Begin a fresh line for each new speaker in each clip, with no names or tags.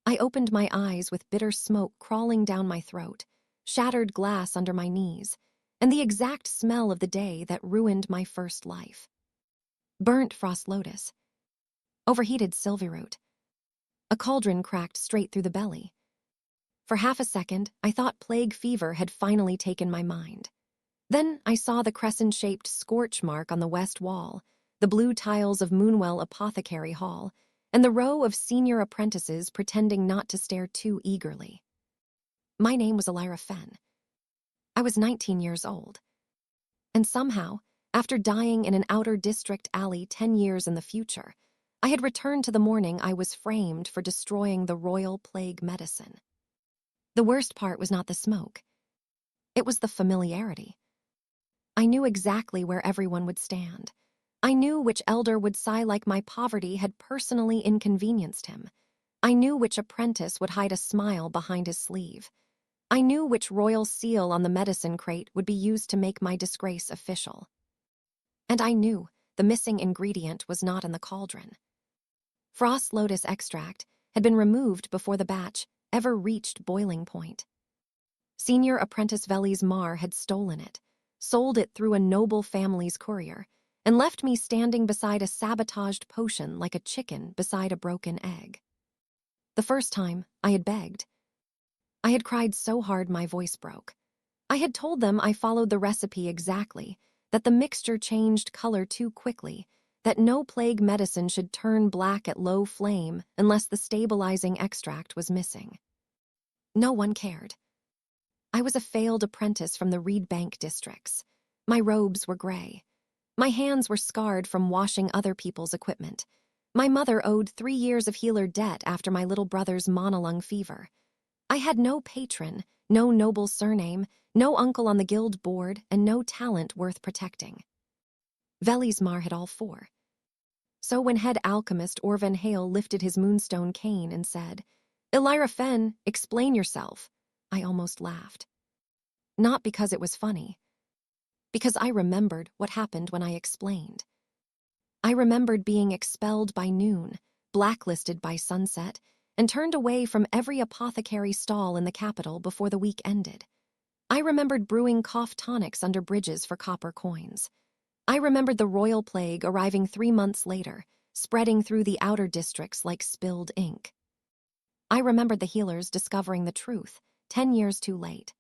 I opened my eyes with bitter smoke crawling down my throat, shattered glass under my knees, and the exact smell of the day that ruined my first life. Burnt frost-lotus. Overheated sylviroot. A cauldron cracked straight through the belly. For half a second, I thought plague fever had finally taken my mind. Then I saw the crescent-shaped scorch mark on the west wall, the blue tiles of Moonwell Apothecary Hall, and the row of senior apprentices pretending not to stare too eagerly. My name was Ilyra Fen. I was 19 years old. And somehow, after dying in an outer district alley 10 years in the future, I had returned to the morning I was framed for destroying the royal plague medicine. The worst part was not the smoke. It was the familiarity. I knew exactly where everyone would stand. I knew which elder would sigh like my poverty had personally inconvenienced him. I knew which apprentice would hide a smile behind his sleeve. I knew which royal seal on the medicine crate would be used to make my disgrace official. And I knew the missing ingredient was not in the cauldron. Frost-lotus extract had been removed before the batch ever reached boiling point. Senior Apprentice Velis Marr had stolen it, sold it through a noble family's courier, and left me standing beside a sabotaged potion like a chicken beside a broken egg. The first time, I had begged. I had cried so hard my voice broke. I had told them I followed the recipe exactly, that the mixture changed color too quickly, that no plague medicine should turn black at low flame unless the stabilizing extract was missing. No one cared. I was a failed apprentice from the Reed Bank districts. My robes were gray. My hands were scarred from washing other people's equipment. My mother owed 3 years of healer debt after my little brother's monolung fever. I had no patron, no noble surname, no uncle on the guild board, and no talent worth protecting. Velis Marr had all 4. So when head alchemist Orvan Hale lifted his moonstone cane and said, "Ilyra Fen, explain yourself," I almost laughed. Not because it was funny. Because I remembered what happened when I explained. I remembered being expelled by noon, blacklisted by sunset, and turned away from every apothecary stall in the capital before the week ended. I remembered brewing cough tonics under bridges for copper coins. I remembered the royal plague arriving 3 months later, spreading through the outer districts like spilled ink. I remembered the healers discovering the truth, 10 years too late.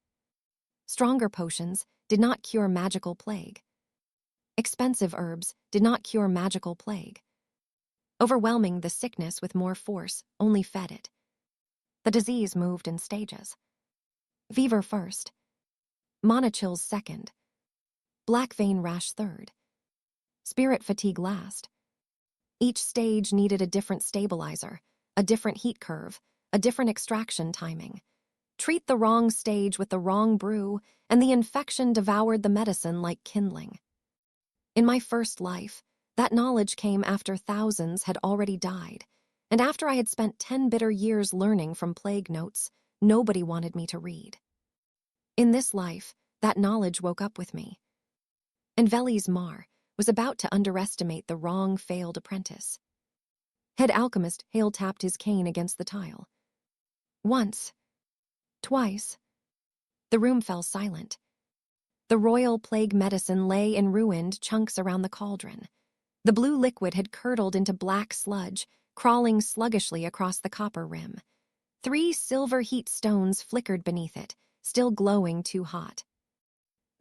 Stronger potions did not cure magical plague. Expensive herbs did not cure magical plague. Overwhelming the sickness with more force only fed it. The disease moved in stages. Fever first. Monochills second. Black vein rash third. Spirit fatigue last. Each stage needed a different stabilizer, a different heat curve, a different extraction timing. Treat the wrong stage with the wrong brew, and the infection devoured the medicine like kindling. In my first life, that knowledge came after thousands had already died, and after I had spent 10 bitter years learning from plague notes nobody wanted me to read. In this life, that knowledge woke up with me. And Velis Marr was about to underestimate the wrong failed apprentice. Head alchemist Hale tapped his cane against the tile. Once. Twice. The room fell silent. The royal plague medicine lay in ruined chunks around the cauldron. The blue liquid had curdled into black sludge, crawling sluggishly across the copper rim. 3 silver heat stones flickered beneath it, still glowing too hot.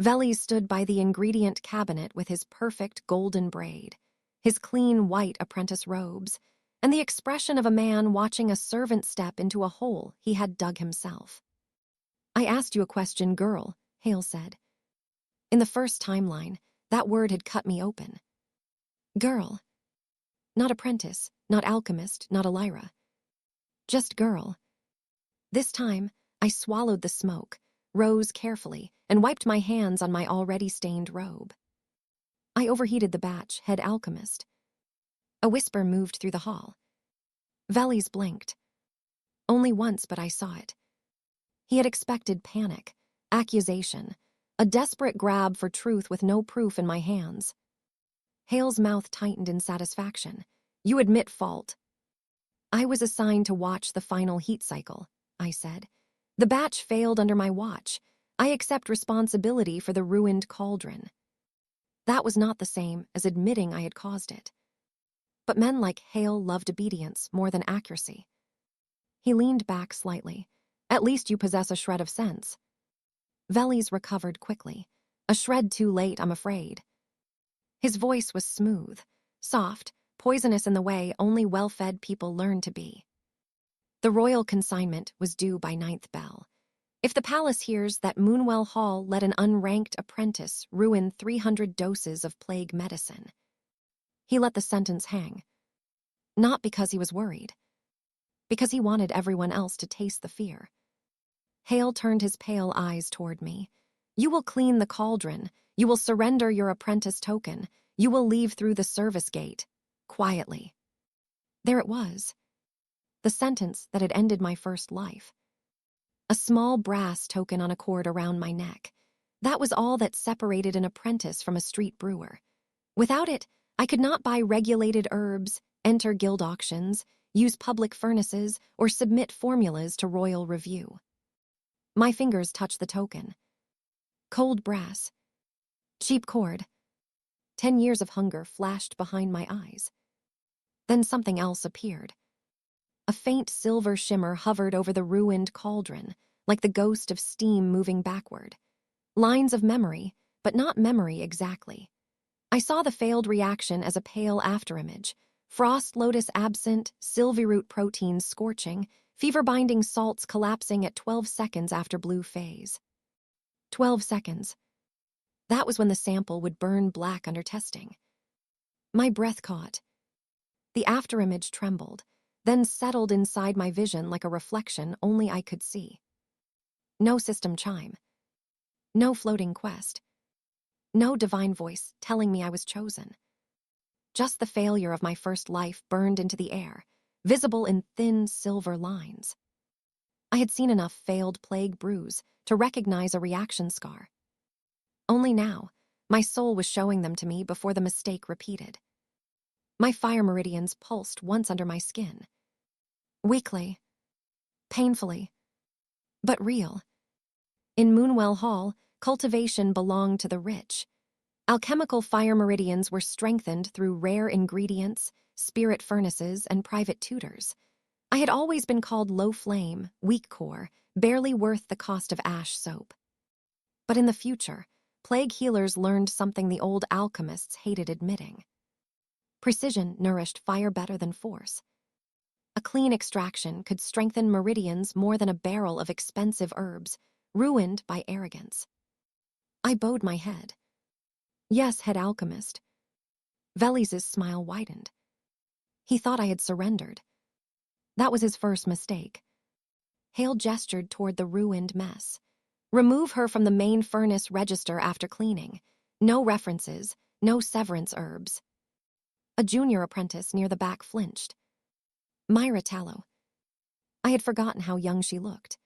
Velis stood by the ingredient cabinet with his perfect golden braid, his clean white apprentice robes, and the expression of a man watching a servant step into a hole he had dug himself. "I asked you a question, girl," Hale said. In the first timeline, that word had cut me open. Girl. Not apprentice, not alchemist, not Ilyra. Just girl. This time, I swallowed the smoke, rose carefully, and wiped my hands on my already stained robe. I overheated the batch, head alchemist. A whisper moved through the hall. Velis blinked. Only once, but I saw it. He had expected panic, accusation, a desperate grab for truth with no proof in my hands. Hale's mouth tightened in satisfaction. "You admit fault." I was assigned to watch the final heat cycle, I said. The batch failed under my watch. I accept responsibility for the ruined cauldron. That was not the same as admitting I had caused it. But men like Hale loved obedience more than accuracy. He leaned back slightly. At least you possess a shred of sense. Velis recovered quickly. A shred too late, I'm afraid. His voice was smooth, soft, poisonous in the way only well-fed people learn to be. The royal consignment was due by 9th bell. If the palace hears that Moonwell Hall let an unranked apprentice ruin 300 doses of plague medicine. He let the sentence hang. Not because he was worried. Because he wanted everyone else to taste the fear. Hale turned his pale eyes toward me. You will clean the cauldron. You will surrender your apprentice token. You will leave through the service gate. Quietly. There it was. The sentence that had ended my first life. A small brass token on a cord around my neck. That was all that separated an apprentice from a street brewer. Without it, I could not buy regulated herbs, enter guild auctions, use public furnaces, or submit formulas to royal review. My fingers touched the token. Cold brass. Cheap cord. 10 years of hunger flashed behind my eyes. Then something else appeared. A faint silver shimmer hovered over the ruined cauldron, like the ghost of steam moving backward. Lines of memory, but not memory exactly. I saw the failed reaction as a pale afterimage. Frost-lotus absent, sylviroot proteins scorching, fever-binding salts collapsing at 12 seconds after blue phase. 12 seconds. That was when the sample would burn black under testing. My breath caught. The afterimage trembled, then settled inside my vision like a reflection only I could see. No system chime. No floating quest. No divine voice telling me I was chosen. Just the failure of my first life burned into the air, visible in thin silver lines. I had seen enough failed plague brews to recognize a reaction scar. Only now, my soul was showing them to me before the mistake repeated. My fire meridians pulsed once under my skin. Weakly. Painfully. But real. In Moonwell Hall, cultivation belonged to the rich. Alchemical fire meridians were strengthened through rare ingredients, spirit furnaces, and private tutors. I had always been called low flame, weak core, barely worth the cost of ash soap. But in the future, plague healers learned something the old alchemists hated admitting. Precision nourished fire better than force. A clean extraction could strengthen meridians more than a barrel of expensive herbs, ruined by arrogance. I bowed my head. Yes, head alchemist. Velis's smile widened. He thought I had surrendered. That was his first mistake. Hale gestured toward the ruined mess. Remove her from the main furnace register after cleaning. No references, no severance herbs. A junior apprentice near the back flinched. Myra Tallow. I had forgotten how young she looked.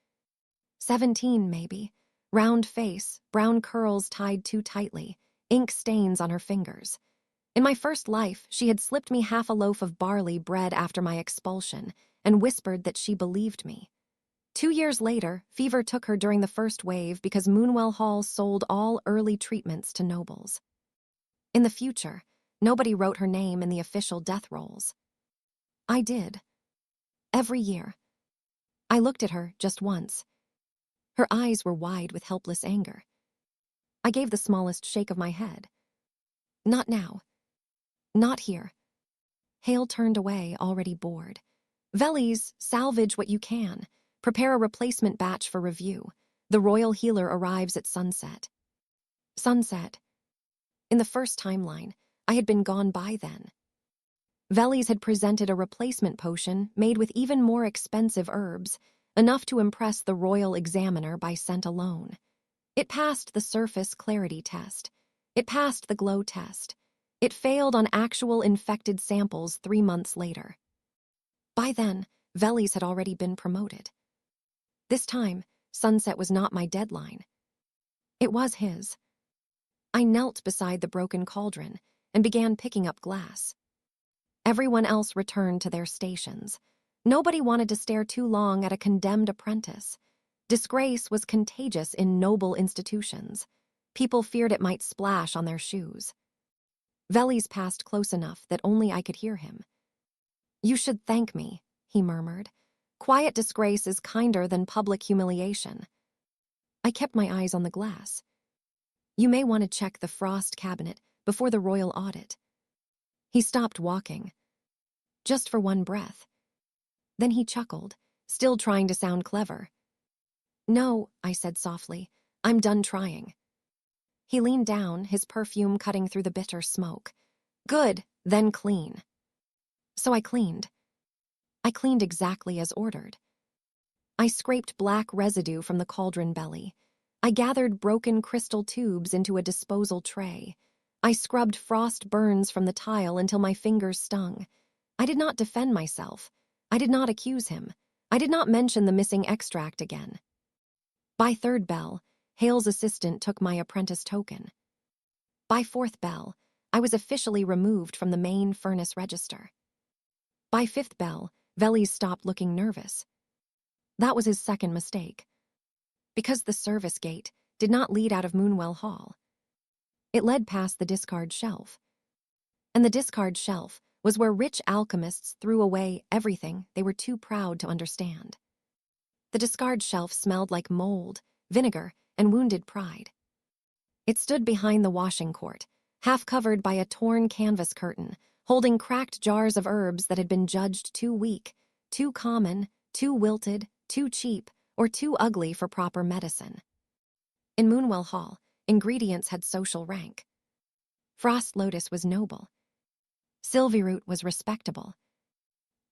17, maybe. Round face, brown curls tied too tightly, ink stains on her fingers. In my first life, she had slipped me half a loaf of barley bread after my expulsion and whispered that she believed me. 2 years later, fever took her during the first wave because Moonwell Hall sold all early treatments to nobles. In the future, nobody wrote her name in the official death rolls. I did. Every year. I looked at her just once. Her eyes were wide with helpless anger. I gave the smallest shake of my head. Not now. Not here. Hale turned away, already bored. Velis, salvage what you can. Prepare a replacement batch for review. The royal healer arrives at sunset. Sunset. In the first timeline, I had been gone by then. Velis had presented a replacement potion made with even more expensive herbs, enough to impress the royal examiner by scent alone. It passed the surface clarity test. It passed the glow test. It failed on actual infected samples 3 months later. By then, Velis had already been promoted. This time, sunset was not my deadline. It was his. I knelt beside the broken cauldron and began picking up glass. Everyone else returned to their stations. Nobody wanted to stare too long at a condemned apprentice. Disgrace was contagious in noble institutions. People feared it might splash on their shoes. Velis passed close enough that only I could hear him. "You should thank me," he murmured. "Quiet disgrace is kinder than public humiliation." I kept my eyes on the glass. "You may want to check the frost cabinet before the royal audit." He stopped walking. "Just for one breath." Then he chuckled, still trying to sound clever. "No," I said softly, "I'm done trying." He leaned down, his perfume cutting through the bitter smoke. "Good, then clean." So I cleaned. I cleaned exactly as ordered. I scraped black residue from the cauldron belly. I gathered broken crystal tubes into a disposal tray. I scrubbed frost burns from the tile until my fingers stung. I did not defend myself. I did not accuse him. I did not mention the missing extract again. By third bell, Hale's assistant took my apprentice token. By fourth bell, I was officially removed from the main furnace register. By fifth bell, Velis stopped looking nervous. That was his second mistake. Because the service gate did not lead out of Moonwell Hall. It led past the discard shelf. And the discard shelf was where rich alchemists threw away everything they were too proud to understand. The discard shelf smelled like mold, vinegar, and wounded pride. It stood behind the washing court, half covered by a torn canvas curtain, holding cracked jars of herbs that had been judged too weak, too common, too wilted, too cheap, or too ugly for proper medicine. In Moonwell Hall, ingredients had social rank. Frost-lotus was noble. Sylviroot was respectable.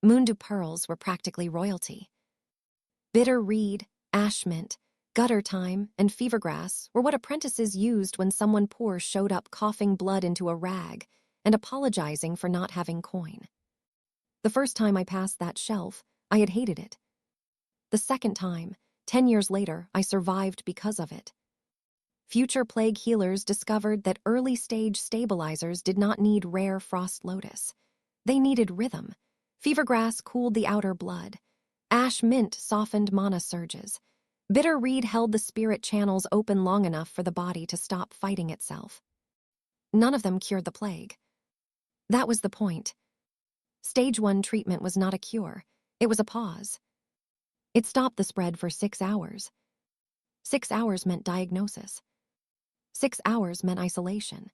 Moondew pearls were practically royalty. Bitter reed, ash mint, gutter thyme, and fevergrass were what apprentices used when someone poor showed up coughing blood into a rag and apologizing for not having coin. The first time I passed that shelf, I had hated it. The second time, 10 years later, I survived because of it. Future plague healers discovered that early-stage stabilizers did not need rare frost-lotus. They needed rhythm. Fevergrass cooled the outer blood. Ash mint softened mana surges. Bitter reed held the spirit channels open long enough for the body to stop fighting itself. None of them cured the plague. That was the point. Stage 1 treatment was not a cure. It was a pause. It stopped the spread for 6 hours. 6 hours meant diagnosis. 6 hours meant isolation.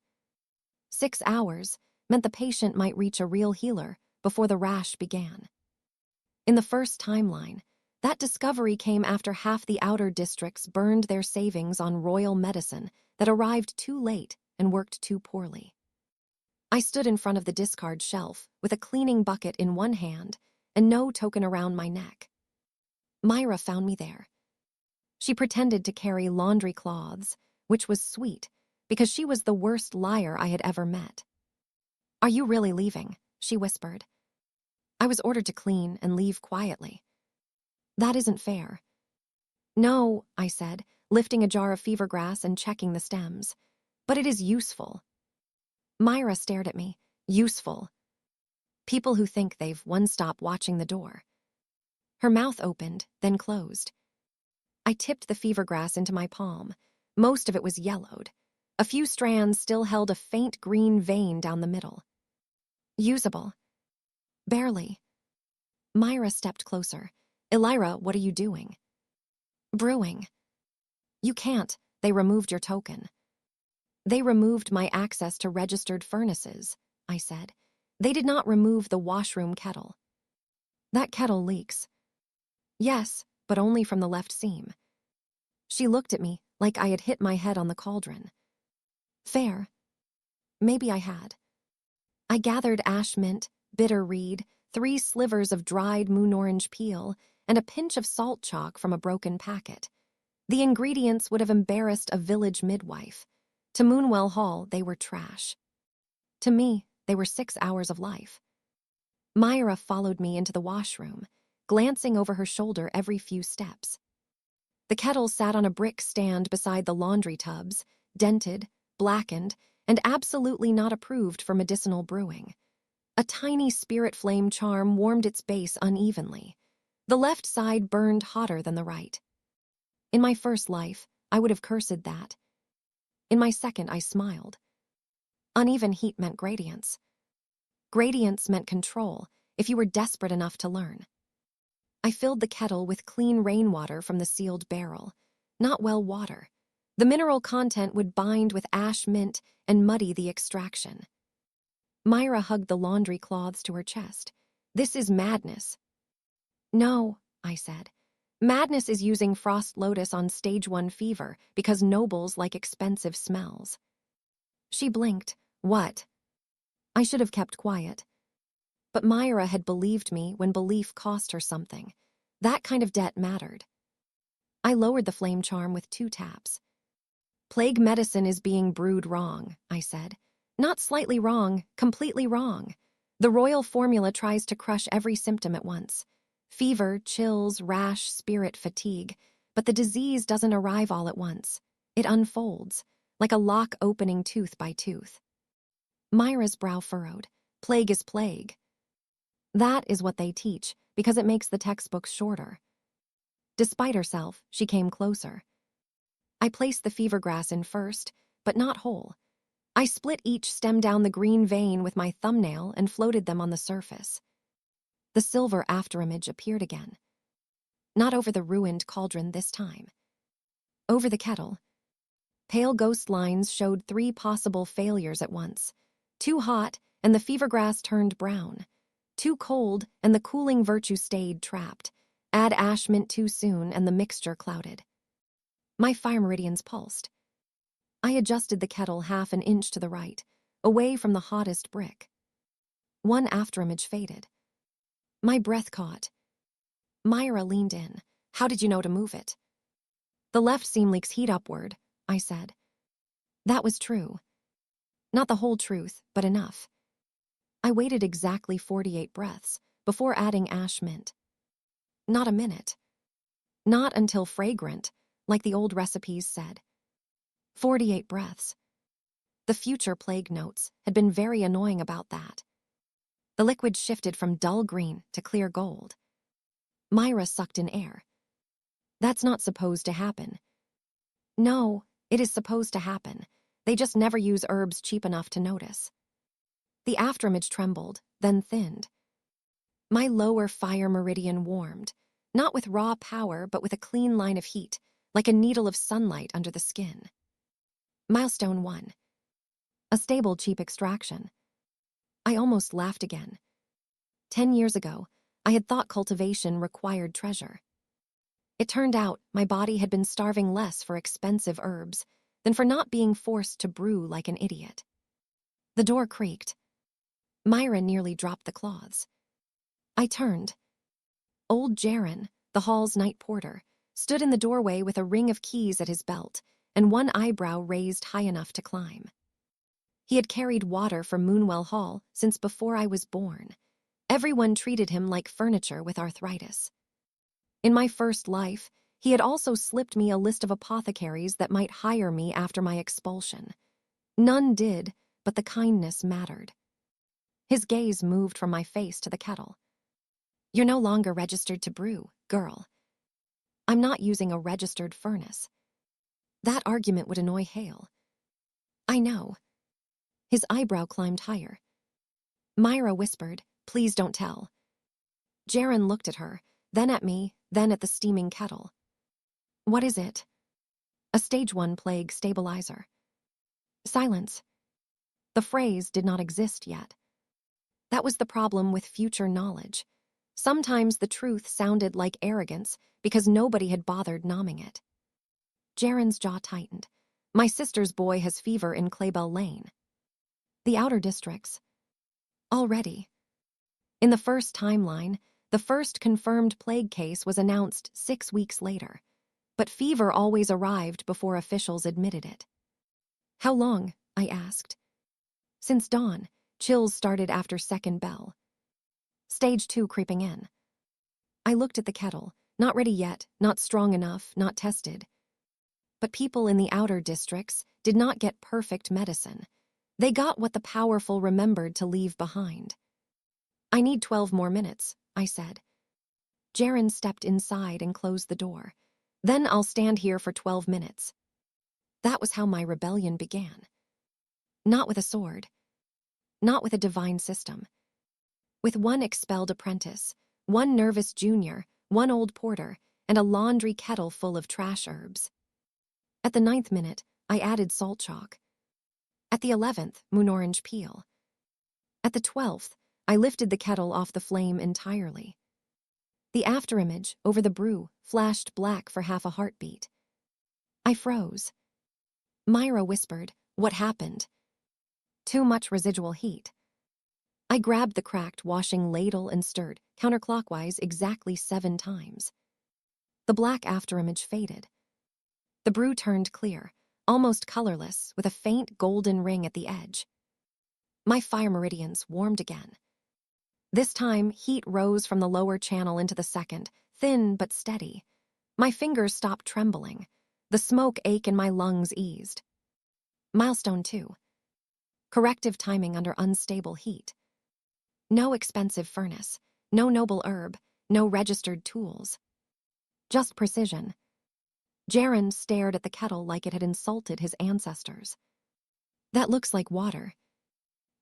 6 hours meant the patient might reach a real healer before the rash began. In the first timeline, that discovery came after half the outer districts burned their savings on royal medicine that arrived too late and worked too poorly. I stood in front of the discard shelf with a cleaning bucket in one hand and no token around my neck. Myra found me there. She pretended to carry laundry cloths, which was sweet, because she was the worst liar I had ever met. "Are you really leaving?" she whispered. I was ordered to clean and leave quietly. "That isn't fair." "No," I said, lifting a jar of fevergrass and checking the stems. "But it is useful." Myra stared at me. Useful. People who think they've one stop watching the door. Her mouth opened, then closed. I tipped the fevergrass into my palm. Most of it was yellowed. A few strands still held a faint green vein down the middle. Usable. Barely. Myra stepped closer. "Ilyra, what are you doing?" "Brewing." "You can't. They removed your token." "They removed my access to registered furnaces," I said. "They did not remove the washroom kettle." "That kettle leaks." "Yes, but only from the left seam." She looked at me like I had hit my head on the cauldron. Fair. Maybe I had. I gathered ash mint, bitter reed, 3 slivers of dried moon orange peel, and a pinch of salt chalk from a broken packet. The ingredients would have embarrassed a village midwife. To Moonwell Hall, they were trash. To me, they were 6 hours of life. Myra followed me into the washroom, glancing over her shoulder every few steps. The kettle sat on a brick stand beside the laundry tubs, dented, blackened, and absolutely not approved for medicinal brewing. A tiny spirit flame charm warmed its base unevenly. The left side burned hotter than the right. In my first life, I would have cursed that. In my second, I smiled. Uneven heat meant gradients. Gradients meant control, if you were desperate enough to learn. I filled the kettle with clean rainwater from the sealed barrel, not well water. The mineral content would bind with ash mint and muddy the extraction. Myra hugged the laundry cloths to her chest. This is madness. No, I said. Madness is using frost-lotus on stage 1 fever because nobles like expensive smells. She blinked. What? I should have kept quiet. But Myra had believed me when belief cost her something. That kind of debt mattered. I lowered the flame charm with 2 taps. Plague medicine is being brewed wrong, I said. Not slightly wrong, completely wrong. The royal formula tries to crush every symptom at once. Fever, chills, rash, spirit, fatigue. But the disease doesn't arrive all at once. It unfolds, like a lock opening tooth by tooth. Myra's brow furrowed. Plague is plague. That is what they teach, because it makes the textbooks shorter. Despite herself, she came closer. I placed the fever grass in first, but not whole. I split each stem down the green vein with my thumbnail and floated them on the surface. The silver afterimage appeared again. Not over the ruined cauldron this time. Over the kettle. Pale ghost lines showed 3 possible failures at once. Too hot, and the fever grass turned brown. Too cold, and the cooling virtue stayed trapped. Add ash mint too soon, and the mixture clouded. My fire meridians pulsed. I adjusted the kettle half an inch to the right, away from the hottest brick. One afterimage faded. My breath caught. Myra leaned in. How did you know to move it? The left seam leaks heat upward, I said. That was true. Not the whole truth, but enough. I waited exactly 48 breaths before adding ash mint. Not a minute. Not until fragrant, like the old recipes said. 48 breaths. The future plague notes had been very annoying about that. The liquid shifted from dull green to clear gold. Myra sucked in air. That's not supposed to happen. No, it is supposed to happen. They just never use herbs cheap enough to notice. The afterimage trembled, then thinned. My lower fire meridian warmed, not with raw power, but with a clean line of heat, like a needle of sunlight under the skin. Milestone 1. A stable, cheap extraction. I almost laughed again. 10 years ago, I had thought cultivation required treasure. It turned out my body had been starving less for expensive herbs than for not being forced to brew like an idiot. The door creaked. Myra nearly dropped the cloths. I turned. Old Jaren, the hall's night porter, stood in the doorway with a ring of keys at his belt and one eyebrow raised high enough to climb. He had carried water from Moonwell Hall since before I was born. Everyone treated him like furniture with arthritis. In my first life, he had also slipped me a list of apothecaries that might hire me after my expulsion. None did, but the kindness mattered. His gaze moved from my face to the kettle. You're no longer registered to brew, girl. I'm not using a registered furnace. That argument would annoy Hale. I know. His eyebrow climbed higher. Myra whispered, please don't tell. Jaren looked at her, then at me, then at the steaming kettle. What is it? A stage 1 plague stabilizer. Silence. The phrase did not exist yet. That was the problem with future knowledge. Sometimes the truth sounded like arrogance because nobody had bothered nomming it. Jaren's jaw tightened. My sister's boy has fever in Claybell Lane. The outer districts. Already. In the first timeline, the first confirmed plague case was announced 6 weeks later, but fever always arrived before officials admitted it. How long? I asked. Since dawn, chills started after second bell. Stage 2 creeping in. I looked at the kettle, not ready yet, not strong enough, not tested. But people in the outer districts did not get perfect medicine. They got what the powerful remembered to leave behind. I need 12 more minutes, I said. Jaren stepped inside and closed the door. Then I'll stand here for 12 minutes. That was how my rebellion began. Not with a sword. Not with a divine system. With one expelled apprentice, one nervous junior, one old porter, and a laundry kettle full of trash herbs. At the 9th minute, I added salt chalk. At the 11th, moon orange peel. At the 12th, I lifted the kettle off the flame entirely. The afterimage, over the brew, flashed black for half a heartbeat. I froze. Myra whispered, "What happened?" "Too much residual heat." I grabbed the cracked washing ladle and stirred, counterclockwise, exactly 7 times. The black afterimage faded. The brew turned clear, almost colorless, with a faint golden ring at the edge. My fire meridians warmed again. This time, heat rose from the lower channel into the second, thin but steady. My fingers stopped trembling. The smoke ache in my lungs eased. Milestone 2. Corrective timing under unstable heat. No expensive furnace, no noble herb, no registered tools. Just precision. Jaren stared at the kettle like it had insulted his ancestors. "That looks like water."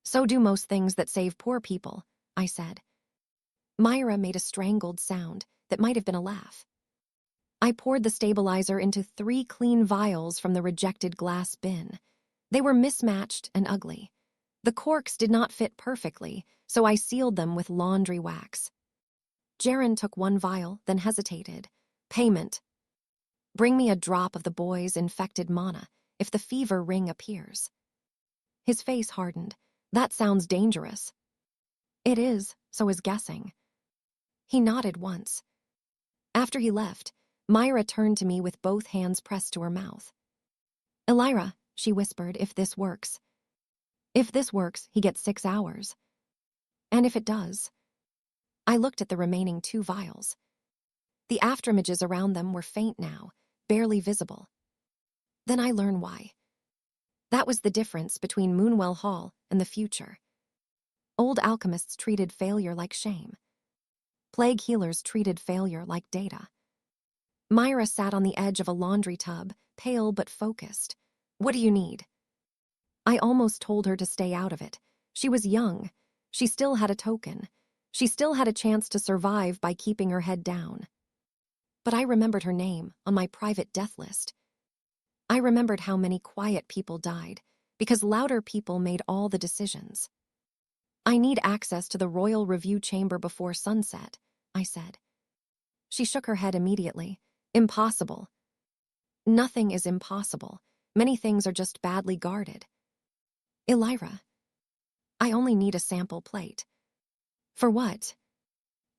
"So do most things that save poor people," I said. Myra made a strangled sound that might have been a laugh. I poured the stabilizer into 3 clean vials from the rejected glass bin. They were mismatched and ugly. The corks did not fit perfectly, so I sealed them with laundry wax. Jaren took 1 vial, then hesitated. "Payment. Bring me a drop of the boy's infected mana if the fever ring appears." His face hardened. "That sounds dangerous." "It is, so is guessing." He nodded once. After he left, Myra turned to me with both hands pressed to her mouth. "Ilyra," she whispered, "if this works. If this works, he gets 6 hours. And if it does." I looked at the remaining 2 vials. The afterimages around them were faint now, barely visible. Then I learned why. That was the difference between Moonwell Hall and the future. Old alchemists treated failure like shame. Plague healers treated failure like data. Myra sat on the edge of a laundry tub, pale but focused. "What do you need?" I almost told her to stay out of it. She was young. She still had a token. She still had a chance to survive by keeping her head down. But I remembered her name on my private death list. I remembered how many quiet people died, because louder people made all the decisions. "I need access to the Royal Review Chamber before sunset," I said. She shook her head immediately. "Impossible." "Nothing is impossible. Many things are just badly guarded." "Ilyra, I only need a sample plate." "For what?"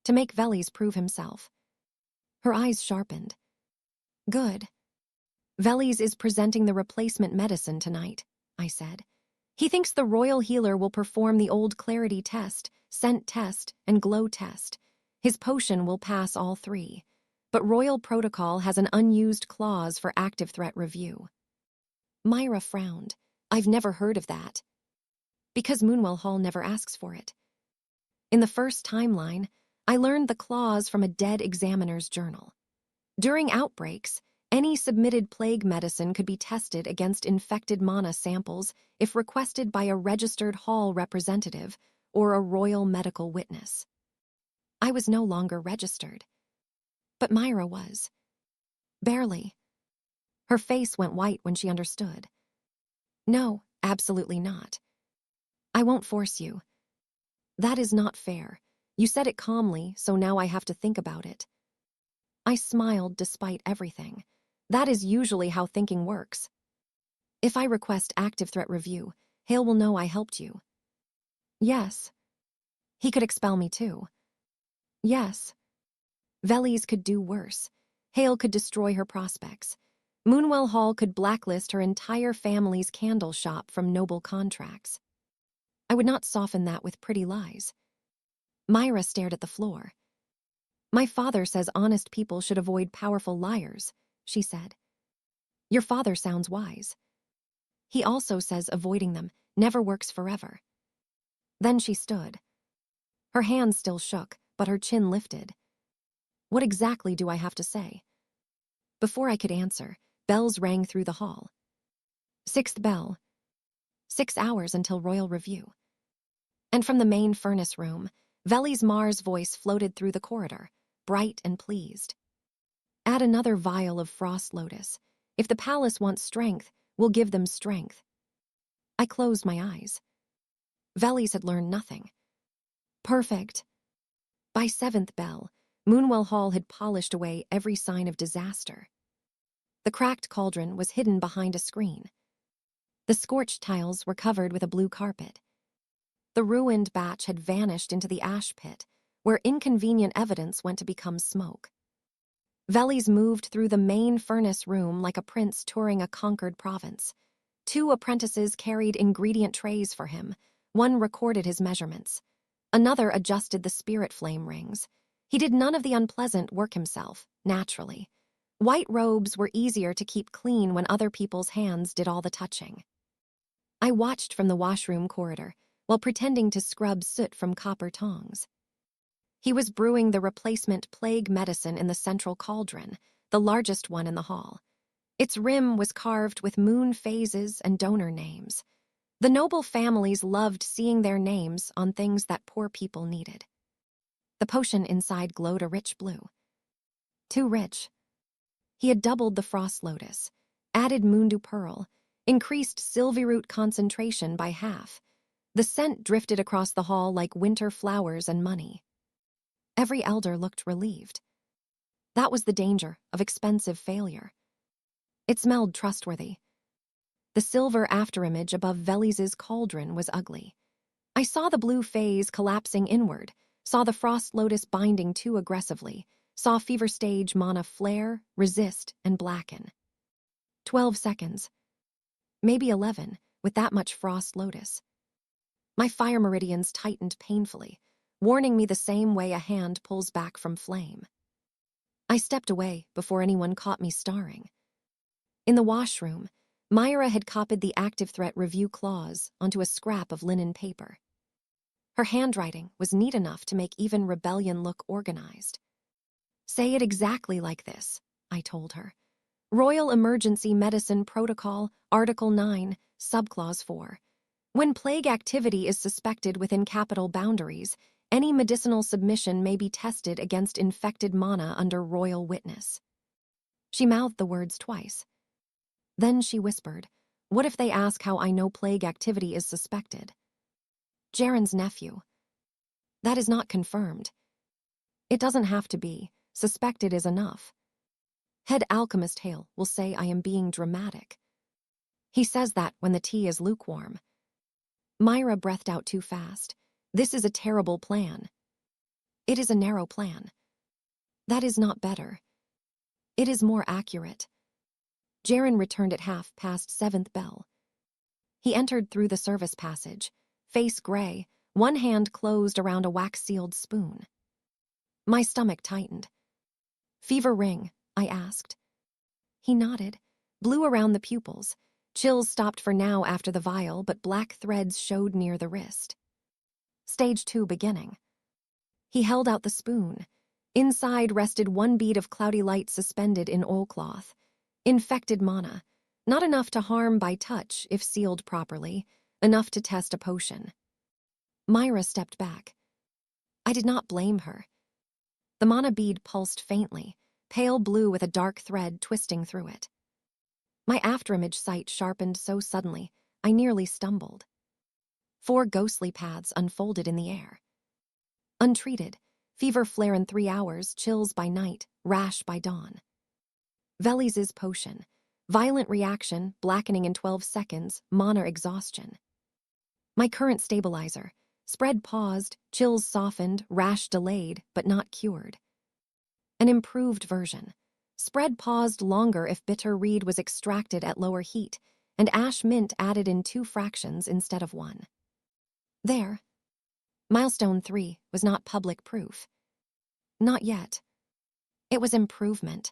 "To make Velis prove himself." Her eyes sharpened. "Good. Velis is presenting the replacement medicine tonight," I said. "He thinks the royal healer will perform the old clarity test, scent test, and glow test. His potion will pass all 3. But royal protocol has an unused clause for active threat review." Myra frowned. "I've never heard of that." "Because Moonwell Hall never asks for it. In the first timeline, I learned the clause from a dead examiner's journal. During outbreaks, any submitted plague medicine could be tested against infected mana samples if requested by a registered hall representative or a royal medical witness. I was no longer registered. But Myra was. Barely. Her face went white when she understood. "No, absolutely not. I won't force you. That is not fair. You said it calmly, so now I have to think about it." I smiled despite everything. That is usually how thinking works. "If I request active threat review, Hale will know I helped you." "Yes." "He could expel me too." "Yes." Velis could do worse. Hale could destroy her prospects. Moonwell Hall could blacklist her entire family's candle shop from noble contracts. I would not soften that with pretty lies. Myra stared at the floor. "My father says honest people should avoid powerful liars," she said. "Your father sounds wise. He also says avoiding them never works forever." Then she stood. Her hand still shook, but her chin lifted. What exactly do I have to say? Before I could answer, bells rang through the hall. Sixth bell. 6 hours until royal review. And from the main furnace room, Velis Marr's voice floated through the corridor, bright and pleased. Add another vial of frost-lotus. If the palace wants strength, we'll give them strength. I closed my eyes. Velis had learned nothing. Perfect. By 7th bell, Moonwell Hall had polished away every sign of disaster. The cracked cauldron was hidden behind a screen. The scorched tiles were covered with a blue carpet. The ruined batch had vanished into the ash pit, where inconvenient evidence went to become smoke. Velis moved through the main furnace room like a prince touring a conquered province. 2 apprentices carried ingredient trays for him. One recorded his measurements. Another adjusted the spirit flame rings. He did none of the unpleasant work himself, naturally. White robes were easier to keep clean when other people's hands did all the touching. I watched from the washroom corridor while pretending to scrub soot from copper tongs. He was brewing the replacement plague medicine in the central cauldron, the largest one in the hall. Its rim was carved with moon phases and donor names. The noble families loved seeing their names on things that poor people needed. The potion inside glowed a rich blue. Too rich. He had doubled the frost-lotus, added moondew pearl, increased sylvie-root concentration by half. The scent drifted across the hall like winter flowers and money. Every elder looked relieved. That was the danger of expensive failure. It smelled trustworthy. The silver afterimage above Velis's cauldron was ugly. I saw the blue phase collapsing inward, saw the frost-lotus binding too aggressively, saw fever stage mana flare, resist, and blacken. 12 seconds. Maybe 11, with that much frost-lotus. My fire meridians tightened painfully, warning me the same way a hand pulls back from flame. I stepped away before anyone caught me starring. In the washroom, Myra had copied the active threat review clause onto a scrap of linen paper. Her handwriting was neat enough to make even rebellion look organized. Say it exactly like this, I told her. Royal Emergency Medicine Protocol, Article 9, Subclause 4. When plague activity is suspected within capital boundaries, any medicinal submission may be tested against infected mana under royal witness. She mouthed the words twice. Then she whispered, what if they ask how I know plague activity is suspected? Jaren's nephew. That is not confirmed. It doesn't have to be. Suspected is enough. Head Alchemist Hale will say I am being dramatic. He says that when the tea is lukewarm. Myra breathed out too fast. This is a terrible plan. It is a narrow plan. That is not better. It is more accurate. Jaren returned at 7:30 bell. He entered through the service passage, face gray, one hand closed around a wax-sealed spoon. My stomach tightened. Fever ring, I asked. He nodded, blew around the pupils. Chills stopped for now after the vial, but black threads showed near the wrist. Stage 2 beginning. He held out the spoon. Inside rested one bead of cloudy light suspended in oilcloth. Infected mana. Not enough to harm by touch if sealed properly, enough to test a potion. Myra stepped back. I did not blame her. The mana bead pulsed faintly, pale blue with a dark thread twisting through it. My afterimage sight sharpened so suddenly, I nearly stumbled. 4 ghostly paths unfolded in the air. Untreated, fever flare in 3 hours, chills by night, rash by dawn. Velis's potion, violent reaction, blackening in 12 seconds, mana exhaustion. My current stabilizer, spread paused, chills softened, rash delayed, but not cured. An improved version. Spread paused longer if bitter reed was extracted at lower heat, and ash mint added in 2 fractions instead of 1. There. Milestone 3 was not public proof. Not yet. It was improvement.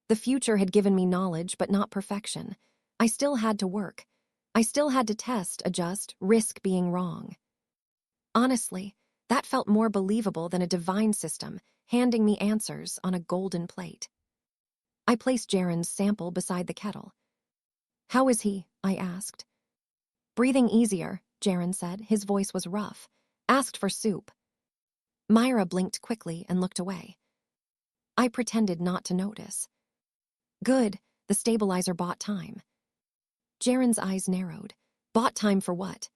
The future had given me knowledge, but not perfection. I still had to work. I still had to test, adjust, risk being wrong. Honestly, That felt more believable than a divine system handing me answers on a golden plate. I placed Jaren's sample beside the kettle. "How is he?" I asked. "Breathing easier," Jaren said. His voice was rough. "Asked for soup." Myra blinked quickly and looked away. I pretended not to notice. "Good, the stabilizer bought time." Jaren's eyes narrowed. "Bought time for what?"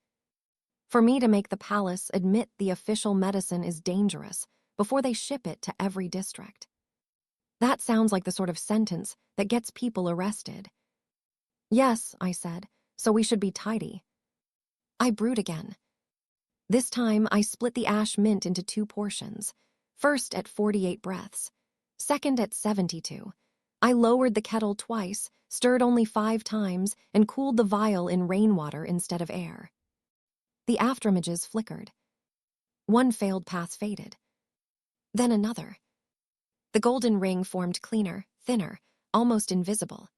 "For me to make the palace admit the official medicine is dangerous before they ship it to every district." That sounds like the sort of sentence that gets people arrested. "Yes," I said, "so we should be tidy." I brewed again. This time, I split the ash mint into 2 portions. First at 48 breaths, second at 72. I lowered the kettle twice, stirred only 5 times, and cooled the vial in rainwater instead of air. The afterimages flickered. One failed path faded. Then another. The golden ring formed cleaner, thinner, almost invisible.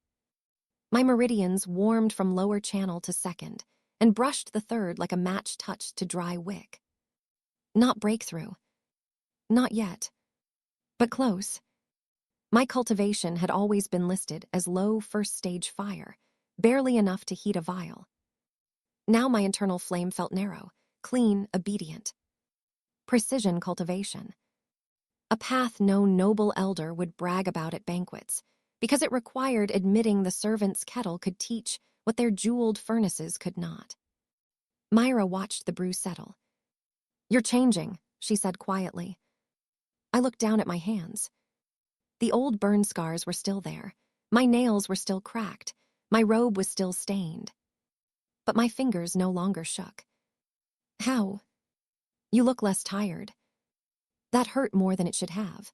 My meridians warmed from lower channel to second, and brushed the third like a match touched to dry wick. Not breakthrough. Not yet. But close. My cultivation had always been listed as low first-stage fire, barely enough to heat a vial. Now my internal flame felt narrow, clean, obedient. Precision cultivation. A path no noble elder would brag about at banquets, because it required admitting the servant's kettle could teach what their jeweled furnaces could not. Myra watched the brew settle. "You're changing," she said quietly. I looked down at my hands. The old burn scars were still there. My nails were still cracked. My robe was still stained. But my fingers no longer shook. "How?" "You look less tired." That hurt more than it should have.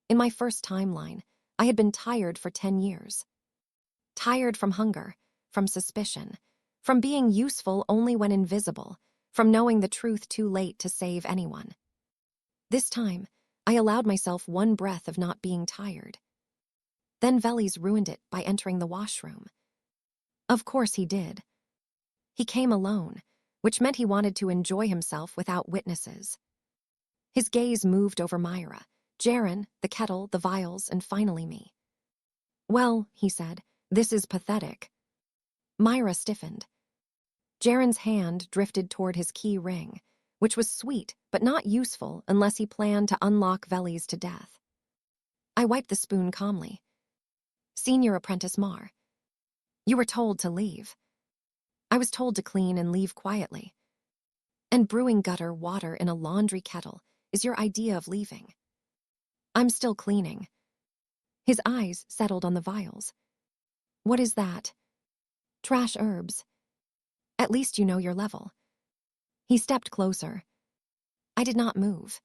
In my first timeline, I had been tired for 10 years. Tired from hunger, from suspicion, from being useful only when invisible, from knowing the truth too late to save anyone. This time, I allowed myself 1 breath of not being tired. Then Velis ruined it by entering the washroom. Of course he did. He came alone, which meant he wanted to enjoy himself without witnesses. His gaze moved over Myra, Jaren, the kettle, the vials, and finally me. "Well," he said, "this is pathetic." Myra stiffened. Jaren's hand drifted toward his key ring, which was sweet but not useful unless he planned to unlock Velis to death. I wiped the spoon calmly. "Senior Apprentice Marr, you were told to leave." "I was told to clean and leave quietly." "And brewing gutter water in a laundry kettle is your idea of leaving." "I'm still cleaning." His eyes settled on the vials. "What is that?" "Trash herbs." "At least you know your level." He stepped closer. I did not move.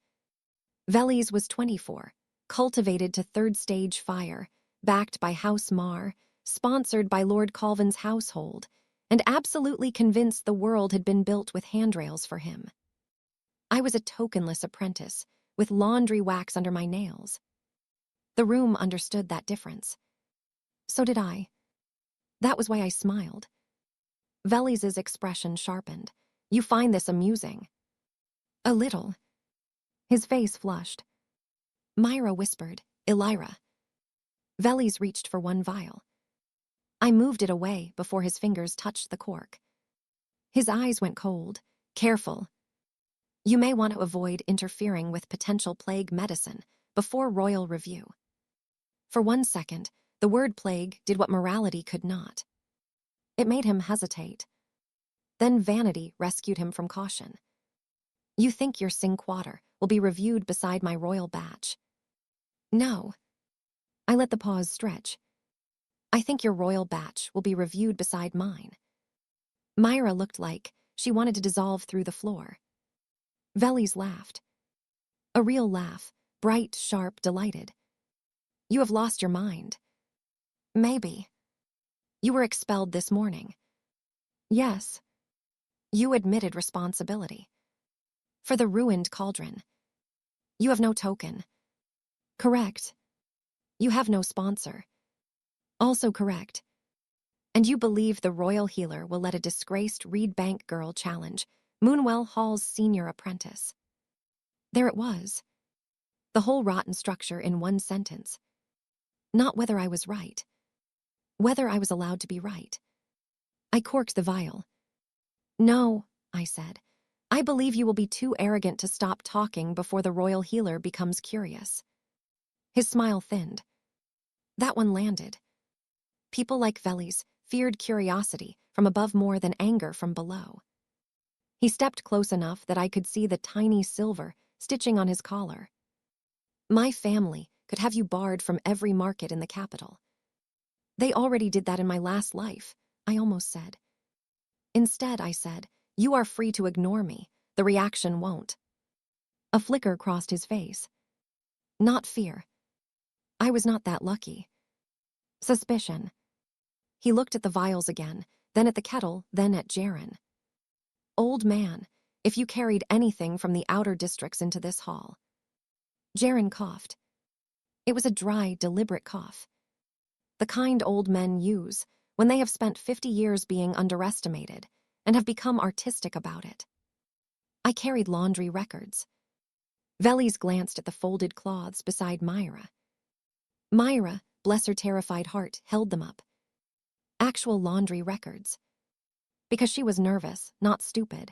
Velis was 24, cultivated to 3rd-stage fire, backed by House Marr, sponsored by Lord Colvin's household, and absolutely convinced the world had been built with handrails for him. I was a tokenless apprentice, with laundry wax under my nails. The room understood that difference. So did I. That was why I smiled. Velis's expression sharpened. "You find this amusing?" "A little." His face flushed. Myra whispered, "Ilyra." Velis reached for 1 vial. I moved it away before his fingers touched the cork. His eyes went cold. "Careful. You may want to avoid interfering with potential plague medicine before royal review." For 1 second, the word plague did what morality could not. It made him hesitate. Then vanity rescued him from caution. "You think your sink water will be reviewed beside my royal batch?" "No." I let the pause stretch. "I think your royal batch will be reviewed beside mine." Myra looked like she wanted to dissolve through the floor. Velis laughed. A real laugh, bright, sharp, delighted. "You have lost your mind." "Maybe." "You were expelled this morning." "Yes." "You admitted responsibility." "For the ruined cauldron." "You have no token." "Correct." "You have no sponsor." "Also correct." "And you believe the royal healer will let a disgraced Reed Bank girl challenge Moonwell Hall's senior apprentice." There it was. The whole rotten structure in one sentence. Not whether I was right. Whether I was allowed to be right. I corked the vial. No, I said. I believe you will be too arrogant to stop talking before the royal healer becomes curious. His smile thinned. That one landed. People like Velis feared curiosity from above more than anger from below. He stepped close enough that I could see the tiny silver stitching on his collar. My family could have you barred from every market in the capital. They already did that in my last life, I almost said. Instead, I said, you are free to ignore me. The reaction won't. A flicker crossed his face. Not fear. I was not that lucky. Suspicion. He looked at the vials again, then at the kettle, then at Jaren. Old man, if you carried anything from the outer districts into this hall. Jaren coughed. It was a dry, deliberate cough. The kind old men use when they have spent 50 years being underestimated and have become artistic about it. I carried laundry records. Velis glanced at the folded cloths beside Myra. Myra, bless her terrified heart, held them up. Actual laundry records. Because she was nervous, not stupid.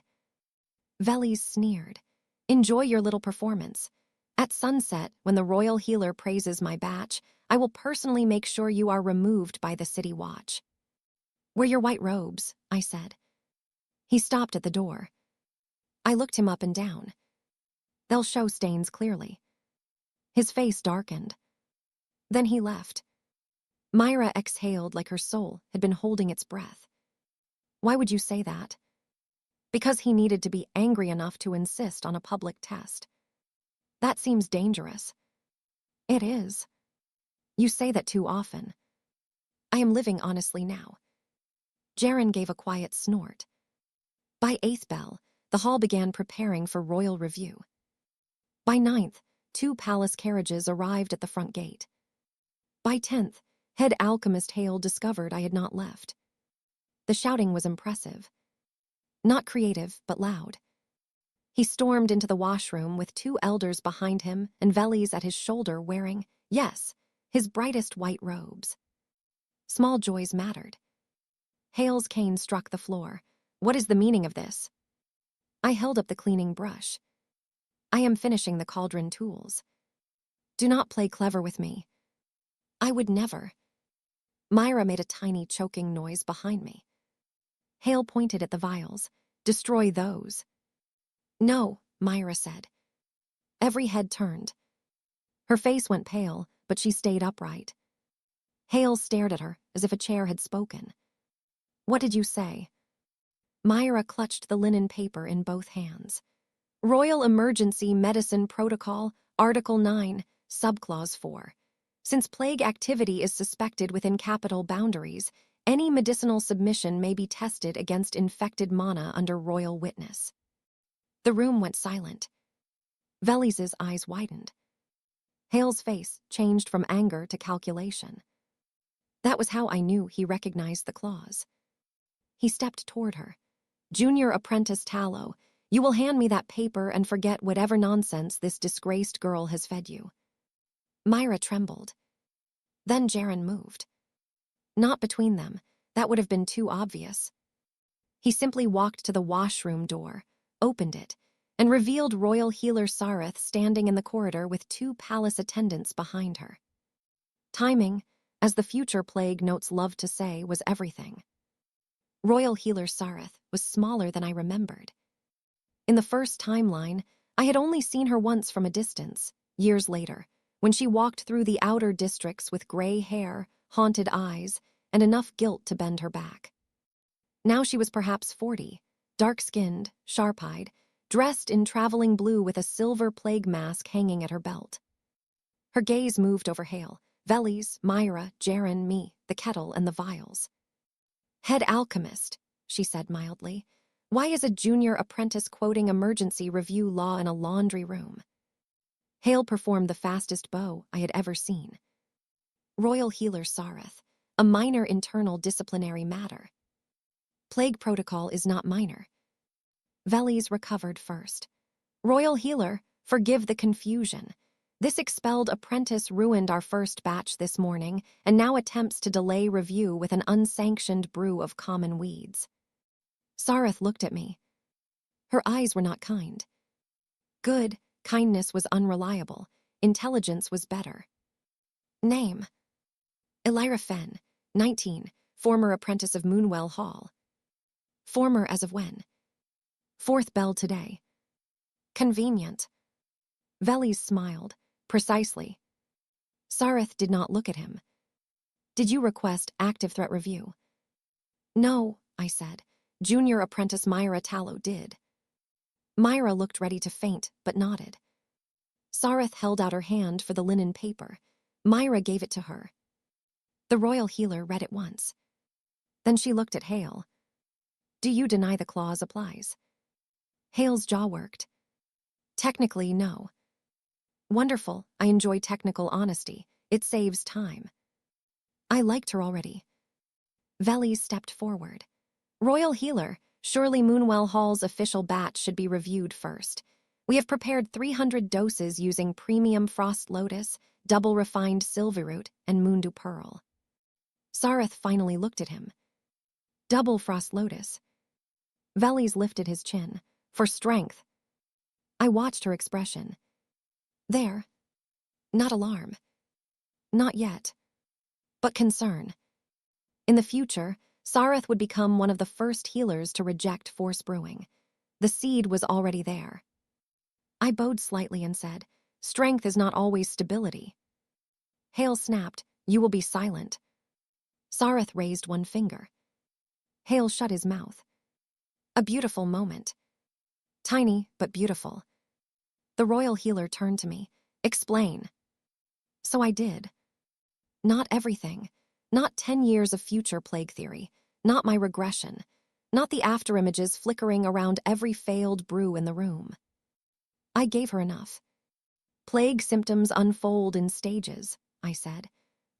Velis sneered. Enjoy your little performance. At sunset, when the royal healer praises my batch, I will personally make sure you are removed by the city watch. Wear your white robes, I said. He stopped at the door. I looked him up and down. They'll show stains clearly. His face darkened. Then he left. Myra exhaled like her soul had been holding its breath. Why would you say that? Because he needed to be angry enough to insist on a public test. That seems dangerous. It is. You say that too often. I am living honestly now. Jaren gave a quiet snort. By 8th bell, the hall began preparing for royal review. By 9th, 2 palace carriages arrived at the front gate. By 10th, head alchemist Hale discovered I had not left. The shouting was impressive. Not creative, but loud. He stormed into the washroom with 2 elders behind him and Velis at his shoulder wearing, yes, his brightest white robes. Small joys mattered. Hale's cane struck the floor. What is the meaning of this? I held up the cleaning brush. I am finishing the cauldron tools. Do not play clever with me. I would never. Myra made a tiny choking noise behind me. Hale pointed at the vials. Destroy those. No, Myra said. Every head turned. Her face went pale, but she stayed upright. Hale stared at her as if a chair had spoken. What did you say? Myra clutched the linen paper in both hands. Royal Emergency Medicine Protocol, Article 9, Subclause 4. Since plague activity is suspected within capital boundaries, any medicinal submission may be tested against infected mana under royal witness. The room went silent. Velis's eyes widened. Hale's face changed from anger to calculation. That was how I knew he recognized the clause. He stepped toward her. Junior Apprentice Tallow, you will hand me that paper and forget whatever nonsense this disgraced girl has fed you. Myra trembled. Then Jaren moved. Not between them. That would have been too obvious. He simply walked to the washroom door, opened it, and revealed royal healer Sareth standing in the corridor with 2 palace attendants behind her. Timing, as the future plague notes loved to say, was everything. Royal healer Sareth was smaller than I remembered. In the first timeline, I had only seen her once from a distance, years later, when she walked through the outer districts with gray hair, haunted eyes, and enough guilt to bend her back. Now she was perhaps 40, dark-skinned, sharp-eyed, dressed in traveling blue with a silver plague mask hanging at her belt. Her gaze moved over Hale, Velis, Myra, Jaren, me, the kettle, and the vials. Head alchemist, she said mildly. Why is a junior apprentice quoting emergency review law in a laundry room? Hale performed the fastest bow I had ever seen. Royal healer Sareth, a minor internal disciplinary matter. Plague protocol is not minor. Velis recovered first. Royal healer, Forgive the confusion. This expelled apprentice ruined our first batch this morning and now attempts to delay review with an unsanctioned brew of common weeds. Sareth looked at me. Her eyes were not kind. Good, kindness was unreliable. Intelligence was better. Name: Ilyra Fen, 19, former apprentice of Moonwell Hall. Former as of when? Fourth bell today. Convenient. Velis smiled. Precisely. Sareth did not look at him. Did you request active threat review? No, I said. Junior apprentice Myra Tallow did. Myra looked ready to faint, but nodded. Sareth held out her hand for the linen paper. Myra gave it to her. The royal healer read it once. Then she looked at Hale. Do you deny the clause applies? Hale's jaw worked. Technically, no. Wonderful, I enjoy technical honesty. It saves time. I liked her already. Velis stepped forward. Royal healer, surely Moonwell Hall's official batch should be reviewed first. We have prepared 300 doses using premium frost-lotus, double-refined silverroot, and moondew pearl. Sareth finally looked at him. Double frost-lotus. Velis lifted his chin. For strength. I watched her expression. There. Not alarm. Not yet. But concern. In the future, Sareth would become one of the first healers to reject force brewing. The seed was already there. I bowed slightly and said, strength is not always stability. Hale snapped, you will be silent. Sareth raised one finger. Hale shut his mouth. A beautiful moment. Tiny, but beautiful. The royal healer turned to me. Explain. So I did. Not everything. Not 10 years of future plague theory. Not my regression. Not the afterimages flickering around every failed brew in the room. I gave her enough. Plague symptoms unfold in stages, I said.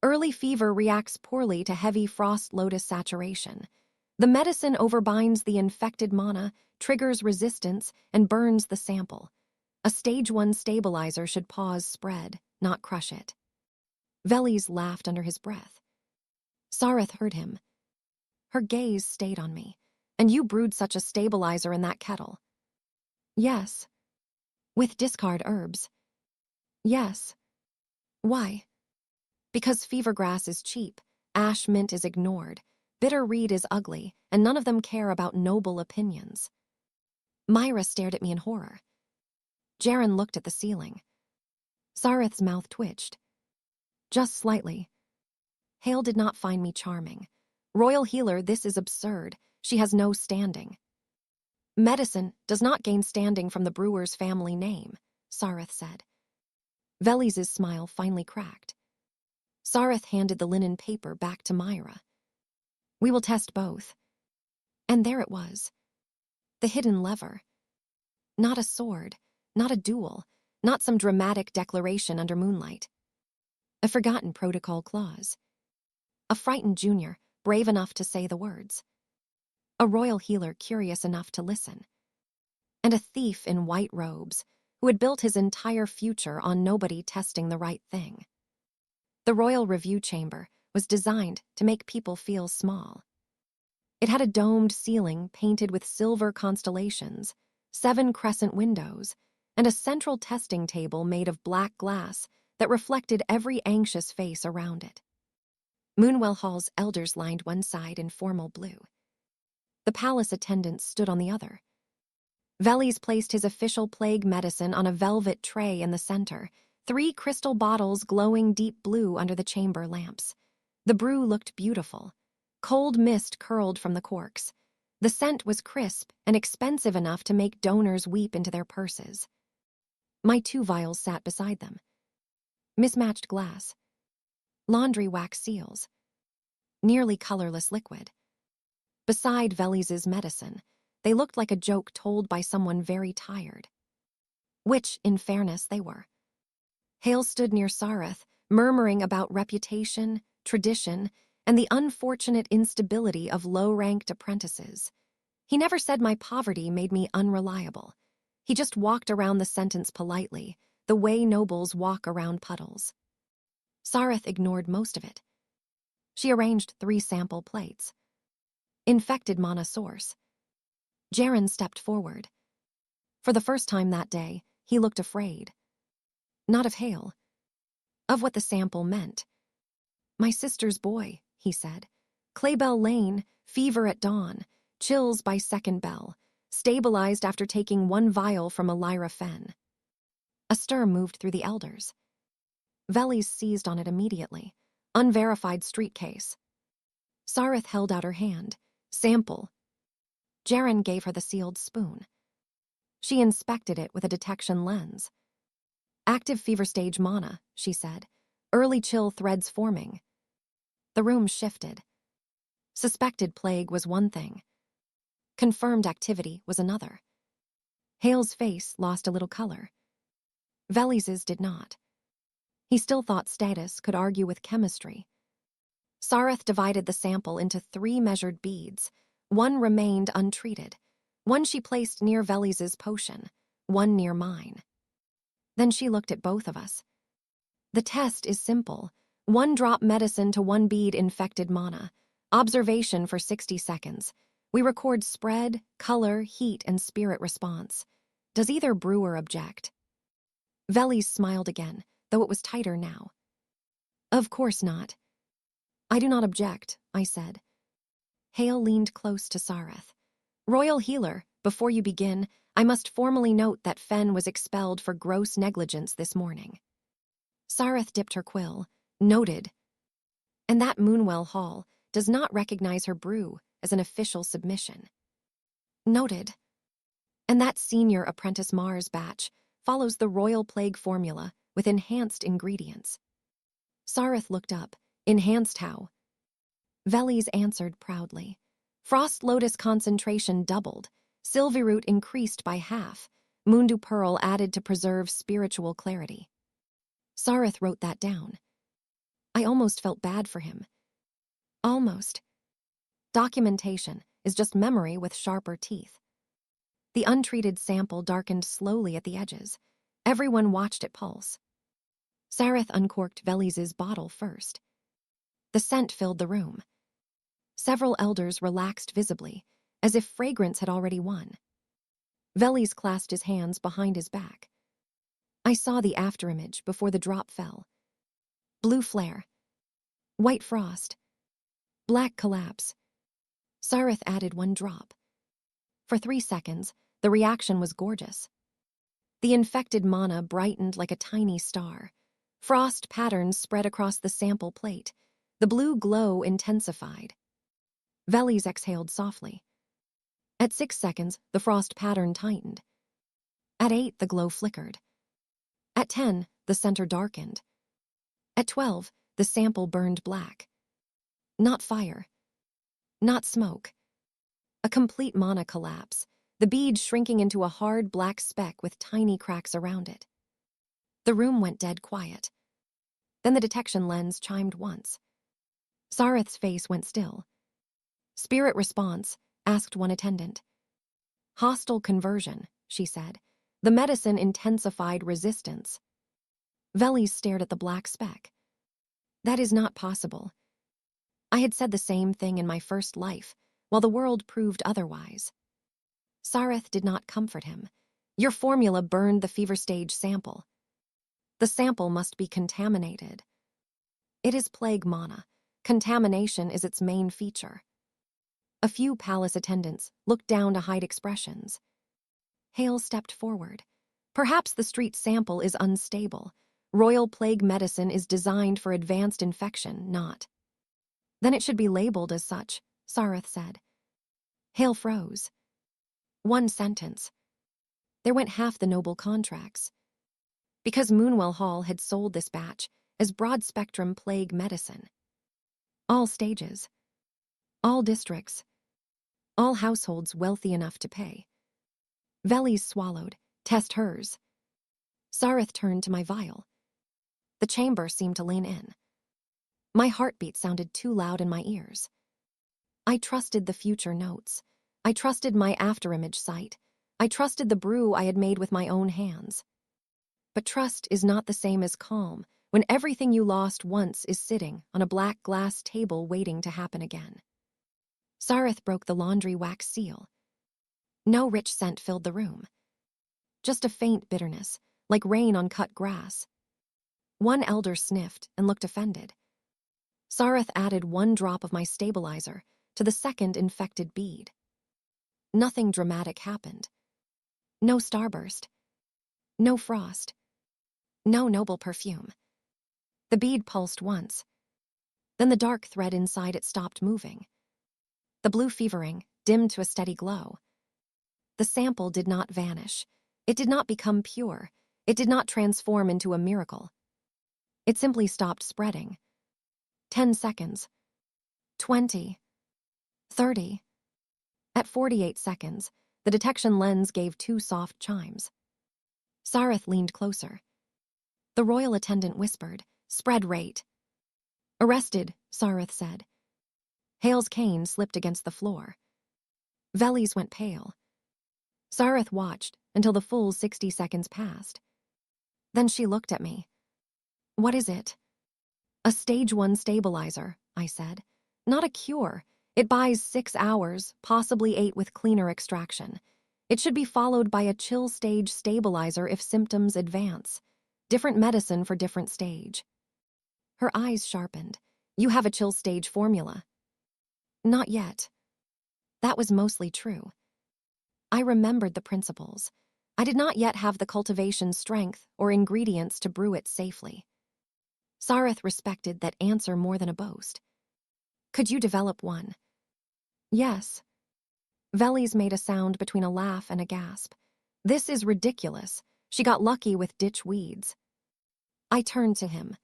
Early fever reacts poorly to heavy frost-lotus saturation. The medicine overbinds the infected mana, triggers resistance, and burns the sample. A stage 1 stabilizer should pause spread, not crush it. Velis laughed under his breath. Sareth heard him. Her gaze stayed on me. And you brewed such a stabilizer in that kettle? Yes. With discard herbs? Yes. Why? Because fever grass is cheap, ash mint is ignored, bitter reed is ugly, and none of them care about noble opinions. Myra stared at me in horror. Jaren looked at the ceiling. Sareth's mouth twitched. Just slightly. Hale did not find me charming. Royal healer, this is absurd. She has no standing. Medicine does not gain standing from the brewer's family name, Sareth said. Velis's smile finally cracked. Sareth handed the linen paper back to Myra. We will test both. And there it was. The hidden lever. Not a sword, not a duel, not some dramatic declaration under moonlight. A forgotten protocol clause. A frightened junior, brave enough to say the words. A royal healer curious enough to listen. And a thief in white robes who had built his entire future on nobody testing the right thing. The royal review chamber was designed to make people feel small. It had a domed ceiling painted with silver constellations, 7 crescent windows, and a central testing table made of black glass that reflected every anxious face around it. Moonwell Hall's elders lined one side in formal blue. The palace attendants stood on the other. Velis placed his official plague medicine on a velvet tray in the center, 3 crystal bottles glowing deep blue under the chamber lamps. The brew looked beautiful. Cold mist curled from the corks. The scent was crisp and expensive enough to make donors weep into their purses. My 2 vials sat beside them. Mismatched glass. Laundry wax seals. Nearly colorless liquid. Beside Velis's medicine, they looked like a joke told by someone very tired. Which, in fairness, they were. Hale stood near Sareth, murmuring about reputation, tradition, and the unfortunate instability of low-ranked apprentices. He never said my poverty made me unreliable. He just walked around the sentence politely, the way nobles walk around puddles. Sareth ignored most of it. She arranged 3 sample plates. Infected mana source. Jaren stepped forward. For the first time that day, he looked afraid. Not of Hale. Of what the sample meant. My sister's boy, he said. Claybell Lane, fever at dawn, chills by second bell, stabilized after taking 1 vial from Ilyra Fen. A stir moved through the elders. Velis seized on it immediately. Unverified street case. Sareth held out her hand. Sample. Jaren gave her the sealed spoon. She inspected it with a detection lens. Active fever stage mana, she said. Early chill threads forming. The room shifted. Suspected plague was one thing. Confirmed activity was another. Hale's face lost a little color. Velis's did not. He still thought status could argue with chemistry. Sareth divided the sample into 3 measured beads. 1 remained untreated. 1 she placed near Velis's potion. 1 near mine. Then she looked at both of us. The test is simple. 1 drop medicine to 1 bead infected mana. Observation for 60 seconds. We record spread, color, heat, and spirit response. Does either brewer object? Velis smiled again, though it was tighter now. Of course not. I do not object, I said. Hale leaned close to Sareth. Royal Healer, before you begin, I must formally note that Fen was expelled for gross negligence this morning. Sareth dipped her quill. Noted. And that Moonwell Hall does not recognize her brew as an official submission. Noted. And that senior Apprentice Marr's batch follows the Royal Plague formula with enhanced ingredients. Sareth looked up. Enhanced how? Velis answered proudly. Frost-lotus concentration doubled. Sylviroot increased by half. Mundu Pearl added to preserve spiritual clarity. Sareth wrote that down. I almost felt bad for him. Almost. Documentation is just memory with sharper teeth. The untreated sample darkened slowly at the edges. Everyone watched it pulse. Sareth uncorked Velis's bottle first. The scent filled the room. Several elders relaxed visibly, as if fragrance had already won. Velis clasped his hands behind his back. I saw the afterimage before the drop fell. Blue flare. White frost. Black collapse. Sareth added 1 drop. For 3 seconds, the reaction was gorgeous. The infected mana brightened like a tiny star. Frost patterns spread across the sample plate. The blue glow intensified. Velis exhaled softly. At 6 seconds, the frost pattern tightened. At 8, the glow flickered. At 10, the center darkened. At 12, the sample burned black. Not fire. Not smoke. A complete mana collapse, the bead shrinking into a hard black speck with tiny cracks around it. The room went dead quiet. Then the detection lens chimed once. Sareth's face went still. Spirit response, asked one attendant. Hostile conversion, she said. The medicine intensified resistance. Velis stared at the black speck. That is not possible. I had said the same thing in my first life, while the world proved otherwise. Sareth did not comfort him. Your formula burned the fever stage sample. The sample must be contaminated. It is plague mana. Contamination is its main feature. A few palace attendants looked down to hide expressions. Hale stepped forward. Perhaps the street sample is unstable. Royal plague medicine is designed for advanced infection, not. Then it should be labeled as such, Sareth said. Hale froze. 1 sentence. There went half the noble contracts. Because Moonwell Hall had sold this batch as broad-spectrum plague medicine. All stages. All districts. All households wealthy enough to pay. Velis swallowed. Test hers. Sareth turned to my vial. The chamber seemed to lean in. My heartbeat sounded too loud in my ears. I trusted the future notes. I trusted my afterimage sight. I trusted the brew I had made with my own hands. But trust is not the same as calm when everything you lost once is sitting on a black glass table waiting to happen again. Sareth broke the laundry wax seal. No rich scent filled the room. Just a faint bitterness, like rain on cut grass. One elder sniffed and looked offended. Sareth added 1 drop of my stabilizer to the second infected bead. Nothing dramatic happened. No starburst. No frost. No noble perfume. The bead pulsed once. Then the dark thread inside it stopped moving. The blue fevering dimmed to a steady glow. The sample did not vanish. It did not become pure. It did not transform into a miracle. It simply stopped spreading. 10 seconds. 20. 30. At 48 seconds, the detection lens gave 2 soft chimes. Sareth leaned closer. The royal attendant whispered, "Spread rate." "Arrested," Sareth said. Hale's cane slipped against the floor. Velis went pale. Sareth watched until the full 60 seconds passed. Then she looked at me. "What is it?" "A stage 1 stabilizer," I said. "Not a cure. It buys 6 hours, possibly 8 with cleaner extraction. It should be followed by a chill stage stabilizer if symptoms advance. Different medicine for different stage." Her eyes sharpened. "You have a chill stage formula." "Not yet." That was mostly true. I remembered the principles. I did not yet have the cultivation strength or ingredients to brew it safely. Sareth respected that answer more than a boast. "Could you develop one?" "Yes." Velis made a sound between a laugh and a gasp. "This is ridiculous. She got lucky with ditch weeds." I turned to him.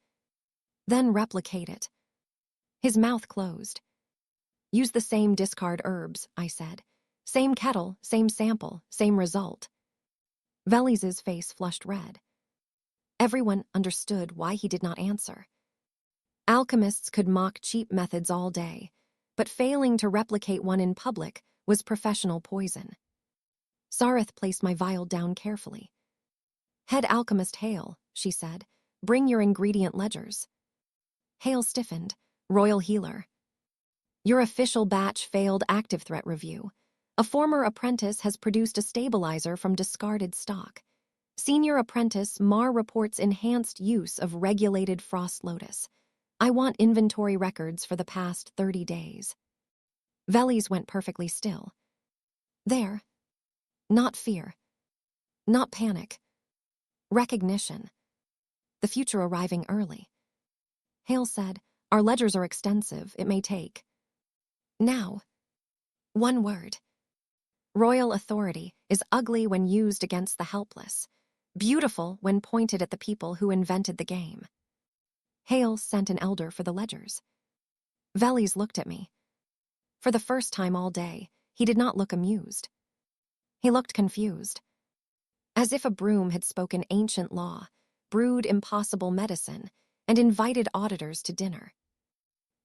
"Then replicate it." His mouth closed. "Use the same discard herbs," I said. "Same kettle, same sample, same result." Velis's face flushed red. Everyone understood why he did not answer. Alchemists could mock cheap methods all day, but failing to replicate one in public was professional poison. Sareth placed my vial down carefully. "Head alchemist Hale," she said. "Bring your ingredient ledgers." Hale stiffened. "Royal healer." "Your official batch failed active threat review. A former apprentice has produced a stabilizer from discarded stock. Senior apprentice Marr reports enhanced use of regulated frost-lotus. I want inventory records for the past 30 days. Velis went perfectly still. There. Not fear. Not panic. Recognition. The future arriving early. Hale said, "Our ledgers are extensive. It may take." "Now." One word. Royal authority is ugly when used against the helpless, beautiful when pointed at the people who invented the game. Hale sent an elder for the ledgers. Velis looked at me. For the first time all day, he did not look amused. He looked confused. As if a broom had spoken ancient law, brewed impossible medicine, and invited auditors to dinner.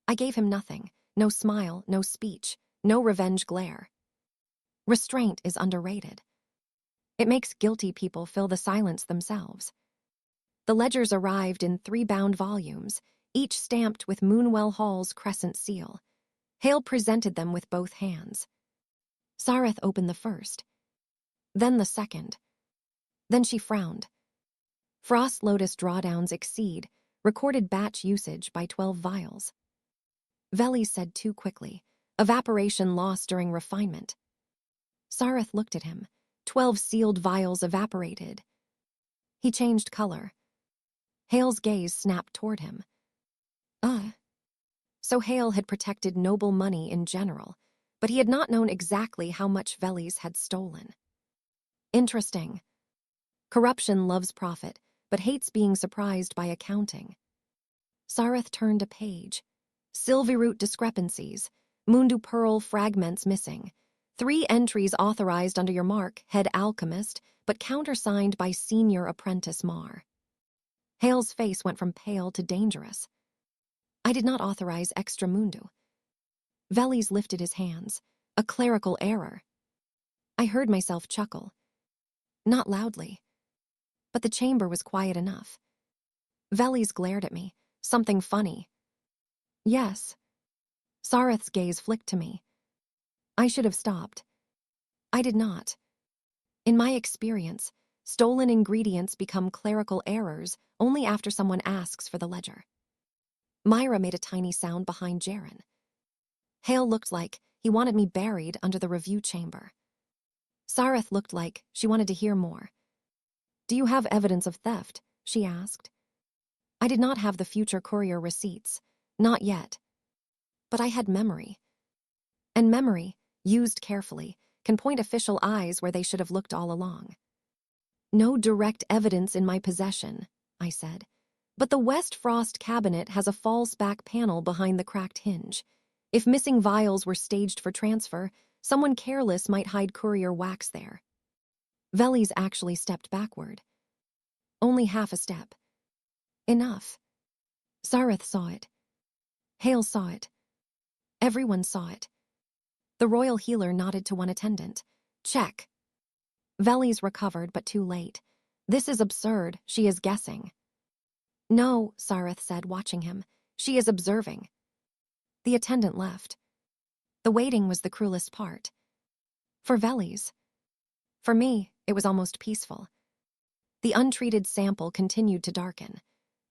I gave him nothing, no smile, no speech, no revenge glare. Restraint is underrated. It makes guilty people fill the silence themselves. The ledgers arrived in 3 bound volumes, each stamped with Moonwell Hall's crescent seal. Hale presented them with both hands. Sareth opened the first, then the second. Then she frowned. Frost-lotus drawdowns exceed recorded batch usage by 12 vials. Velis said too quickly, evaporation lost during refinement. Sareth looked at him. 12 sealed vials evaporated. He changed color. Hale's gaze snapped toward him. So Hale had protected noble money in general, but he had not known exactly how much Velis had stolen. Interesting. Corruption loves profit, but hates being surprised by accounting. Sareth turned a page. Silveroot discrepancies. Mundu Pearl fragments missing. 3 entries authorized under your mark, head alchemist, but countersigned by senior apprentice Marr. Hale's face went from pale to dangerous. "I did not authorize extra mundu." Velis lifted his hands. "A clerical error." I heard myself chuckle. Not loudly. But the chamber was quiet enough. Velis glared at me. Something funny. Yes. Sareth's gaze flicked to me. I should have stopped. I did not. In my experience, stolen ingredients become clerical errors only after someone asks for the ledger. Myra made a tiny sound behind Jaren. Hale looked like he wanted me buried under the review chamber. Sareth looked like she wanted to hear more. Do you have evidence of theft? She asked. I did not have the future courier receipts. Not yet. But I had memory. And memory, used carefully, can point official eyes where they should have looked all along. No direct evidence in my possession, I said. But the West Frost cabinet has a false back panel behind the cracked hinge. If missing vials were staged for transfer, someone careless might hide courier wax there. Velis actually stepped backward. Only half a step. Enough. Sareth saw it. Hale saw it. Everyone saw it. The royal healer nodded to one attendant. Check. Velis recovered, but too late. This is absurd. She is guessing. No, Sareth said, watching him. She is observing. The attendant left. The waiting was the cruelest part. For Velis. For me, it was almost peaceful. The untreated sample continued to darken.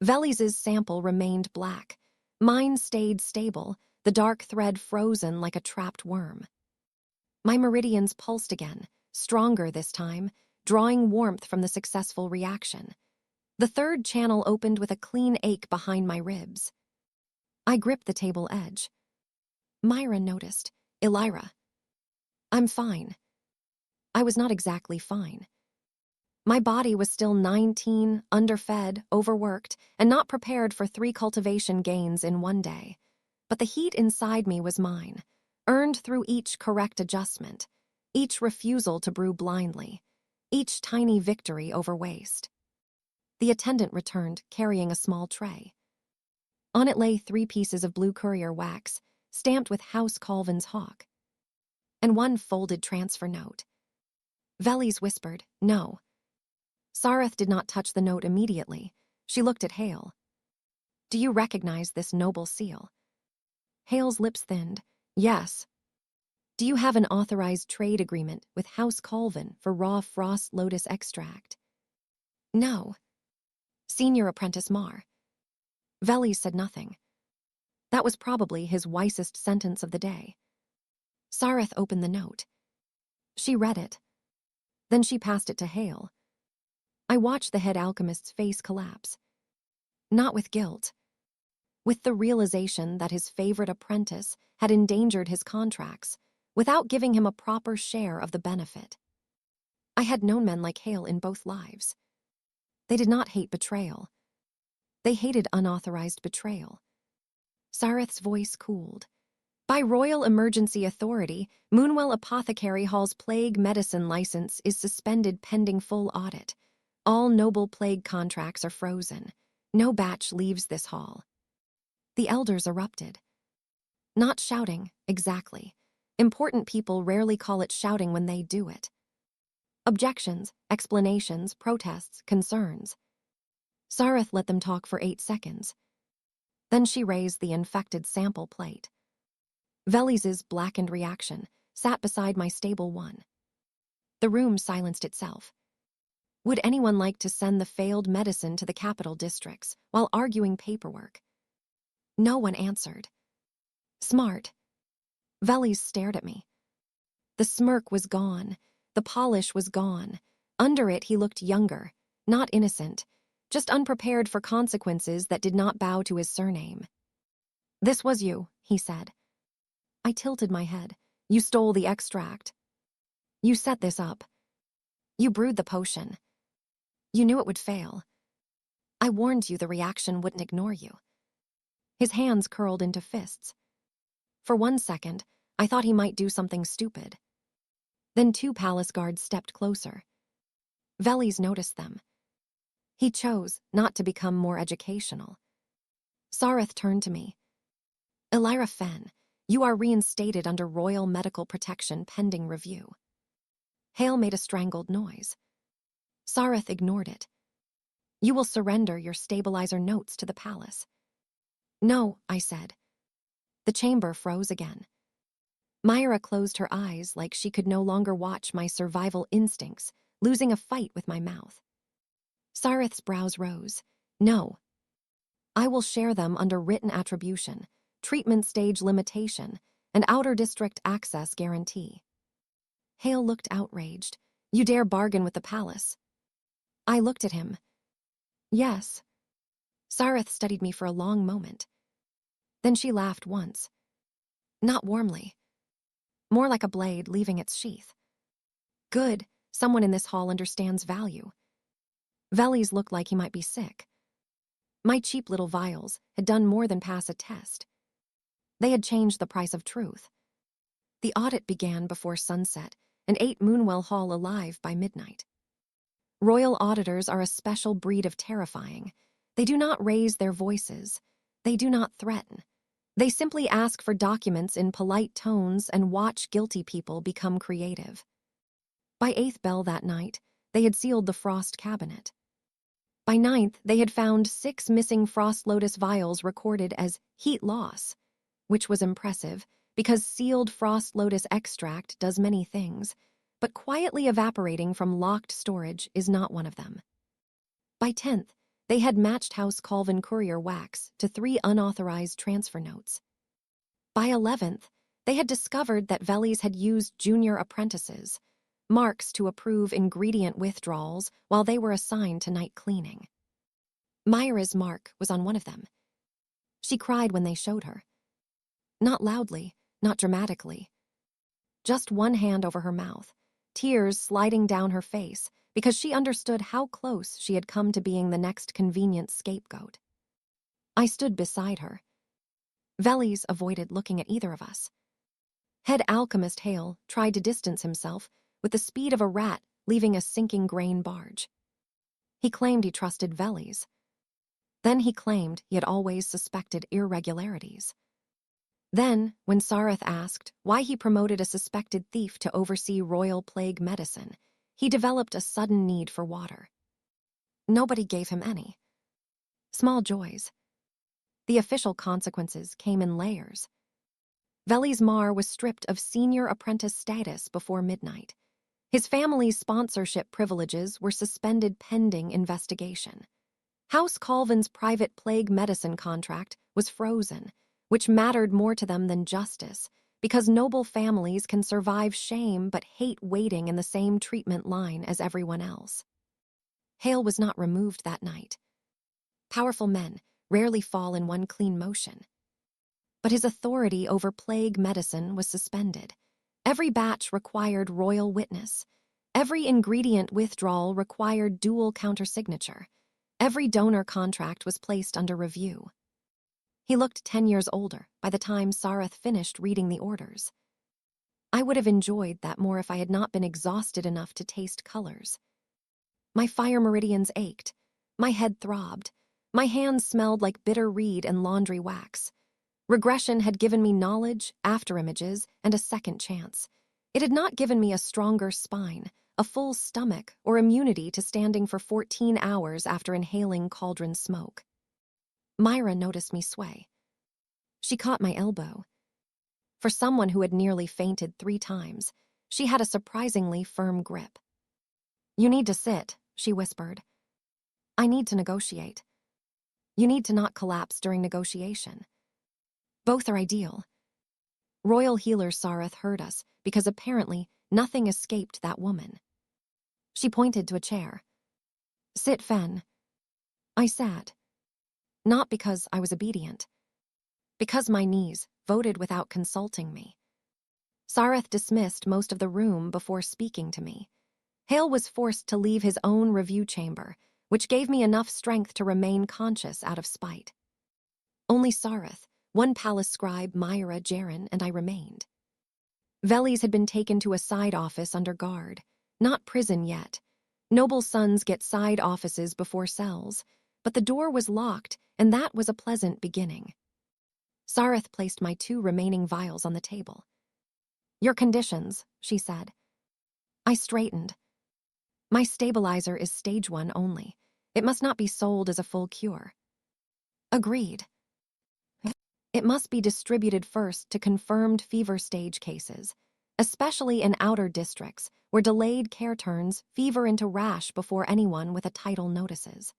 Velis's sample remained black. Mine stayed stable, the dark thread frozen like a trapped worm. My meridians pulsed again, stronger this time, drawing warmth from the successful reaction. The third channel opened with a clean ache behind my ribs. I gripped the table edge. Myra noticed. Ilyra. I'm fine. I was not exactly fine. My body was still 19, underfed, overworked, and not prepared for 3 cultivation gains in one day. But the heat inside me was mine, earned through each correct adjustment, each refusal to brew blindly, each tiny victory over waste. The attendant returned, carrying a small tray. On it lay 3 pieces of blue courier wax, stamped with House Colvin's hawk, and 1 folded transfer note. Velis whispered, no. Sareth did not touch the note immediately. She looked at Hale. Do you recognize this noble seal? Hale's lips thinned. Yes. Do you have an authorized trade agreement with House Colvin for raw frost-lotus extract? No. Senior Apprentice Marr. Velis said nothing. That was probably his wisest sentence of the day. Sareth opened the note. She read it. Then she passed it to Hale. I watched the head alchemist's face collapse. Not with guilt. With the realization that his favorite apprentice had endangered his contracts without giving him a proper share of the benefit. I had known men like Hale in both lives. They did not hate betrayal. They hated unauthorized betrayal. Sareth's voice cooled. By royal emergency authority, Moonwell Apothecary Hall's plague medicine license is suspended pending full audit. All noble plague contracts are frozen. No batch leaves this hall. The elders erupted. Not shouting, exactly. Important people rarely call it shouting when they do it. Objections, explanations, protests, concerns. Sareth let them talk for 8 seconds. Then she raised the infected sample plate. Velis's blackened reaction sat beside my stable one. The room silenced itself. Would anyone like to send the failed medicine to the capital districts while arguing paperwork? No one answered. Smart. Velis stared at me. The smirk was gone. The polish was gone. Under it he looked younger, not innocent, just unprepared for consequences that did not bow to his surname. This was you, he said. I tilted my head. You stole the extract. You set this up. You brewed the potion. You knew it would fail. I warned you the reaction wouldn't ignore you. His hands curled into fists. For 1 second, I thought he might do something stupid. Then 2 palace guards stepped closer. Velis noticed them. He chose not to become more educational. Sareth turned to me. Ilyra Fen, you are reinstated under royal medical protection pending review. Hale made a strangled noise. Sareth ignored it. You will surrender your stabilizer notes to the palace. No, I said. The chamber froze again. Myra closed her eyes like she could no longer watch my survival instincts, losing a fight with my mouth. Sareth's brows rose. No. I will share them under written attribution, treatment stage limitation, and outer district access guarantee. Hale looked outraged. You dare bargain with the palace? I looked at him. Yes. Sareth studied me for a long moment. Then she laughed once. Not warmly. More like a blade leaving its sheath. Good, someone in this hall understands value. Velis looked like he might be sick. My cheap little vials had done more than pass a test. They had changed the price of truth. The audit began before sunset and ate Moonwell Hall alive by midnight. Royal auditors are a special breed of terrifying. They do not raise their voices. They do not threaten. They simply ask for documents in polite tones and watch guilty people become creative. By 8th bell that night, they had sealed the frost cabinet. By 9th, they had found 6 missing frost-lotus vials recorded as heat loss, which was impressive because sealed frost-lotus extract does many things, but quietly evaporating from locked storage is not one of them. By 10th, they had matched House Colvin courier wax to 3 unauthorized transfer notes. By 11th, they had discovered that Velis had used junior apprentices, marks to approve ingredient withdrawals while they were assigned to night cleaning. Myra's mark was on one of them. She cried when they showed her. Not loudly, not dramatically. Just one hand over her mouth, tears sliding down her face because she understood how close she had come to being the next convenient scapegoat. I stood beside her. Velis avoided looking at either of us. Head alchemist Hale tried to distance himself with the speed of a rat leaving a sinking grain barge. He claimed he trusted Velis. Then he claimed he had always suspected irregularities. Then, when Sareth asked why he promoted a suspected thief to oversee royal plague medicine, he developed a sudden need for water. Nobody gave him any. Small joys. The official consequences came in layers. Velis Marr was stripped of senior apprentice status before midnight. His family's sponsorship privileges were suspended pending investigation. House Colvin's private plague medicine contract was frozen, which mattered more to them than justice, because noble families can survive shame but hate waiting in the same treatment line as everyone else. Hale was not removed that night. Powerful men rarely fall in one clean motion. But his authority over plague medicine was suspended. Every batch required royal witness. Every ingredient withdrawal required dual countersignature. Every donor contract was placed under review. He looked 10 years older by the time Sareth finished reading the orders. I would have enjoyed that more if I had not been exhausted enough to taste colors. My fire meridians ached. My head throbbed. My hands smelled like bitter reed and laundry wax. Regression had given me knowledge, afterimages, and a second chance. It had not given me a stronger spine, a full stomach, or immunity to standing for 14 hours after inhaling cauldron smoke. Myra noticed me sway. She caught my elbow. For someone who had nearly fainted 3 times, she had a surprisingly firm grip. You need to sit, she whispered. I need to negotiate. You need to not collapse during negotiation. Both are ideal. Royal healer Sareth heard us because apparently nothing escaped that woman. She pointed to a chair. Sit, Fen. I sat. Not because I was obedient. Because my knees voted without consulting me. Sareth dismissed most of the room before speaking to me. Hale was forced to leave his own review chamber, which gave me enough strength to remain conscious out of spite. Only Sareth, one palace scribe, Myra, Jaren, and I remained. Velis had been taken to a side office under guard. Not prison yet. Noble sons get side offices before cells, but the door was locked, and that was a pleasant beginning. Sareth placed my 2 remaining vials on the table. Your conditions, she said. I straightened. My stabilizer is stage 1 only. It must not be sold as a full cure. Agreed. It must be distributed first to confirmed fever stage cases, especially in outer districts where delayed care turns fever into rash before anyone with a title notices.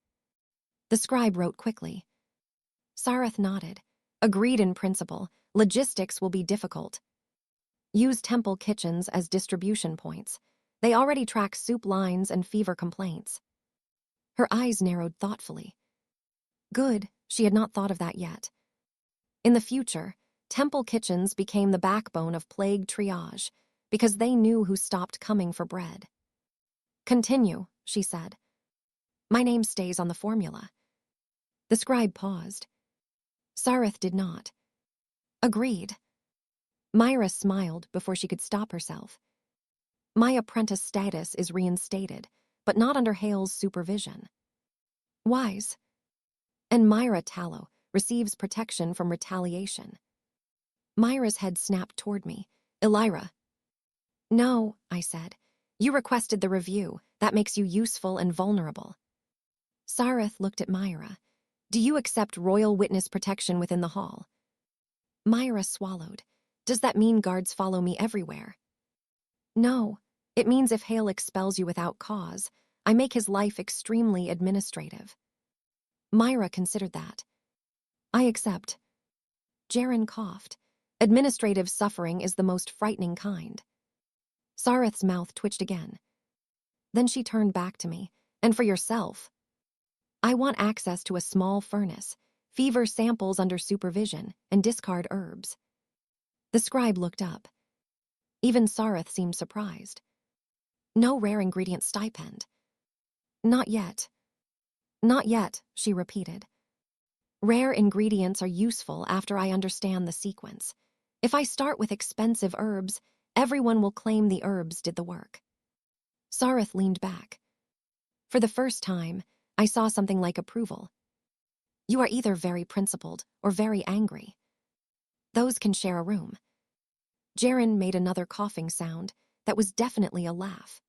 The scribe wrote quickly. Sareth nodded. Agreed in principle. Logistics will be difficult. Use temple kitchens as distribution points. They already track soup lines and fever complaints. Her eyes narrowed thoughtfully. Good, she had not thought of that yet. In the future, temple kitchens became the backbone of plague triage because they knew who stopped coming for bread. Continue, she said. My name stays on the formula. The scribe paused. Sareth did not. Agreed. Myra smiled before she could stop herself. My apprentice status is reinstated, but not under Hale's supervision. Wise. And Myra Tallow receives protection from retaliation. Myra's head snapped toward me. Ilyra. No, I said. You requested the review. That makes you useful and vulnerable. Sareth looked at Myra. Do you accept royal witness protection within the hall? Myra swallowed. Does that mean guards follow me everywhere? No. It means if Hale expels you without cause, I make his life extremely administrative. Myra considered that. I accept. Jaren coughed. Administrative suffering is the most frightening kind. Sareth's mouth twitched again. Then she turned back to me. And for yourself. I want access to a small furnace, fever samples under supervision, and discard herbs. The scribe looked up. Even Sareth seemed surprised. No rare ingredient stipend. Not yet. Not yet, she repeated. Rare ingredients are useful after I understand the sequence. If I start with expensive herbs, everyone will claim the herbs did the work. Sareth leaned back. For the first time, I saw something like approval. You are either very principled or very angry. Those can share a room. Jaren made another coughing sound that was definitely a laugh.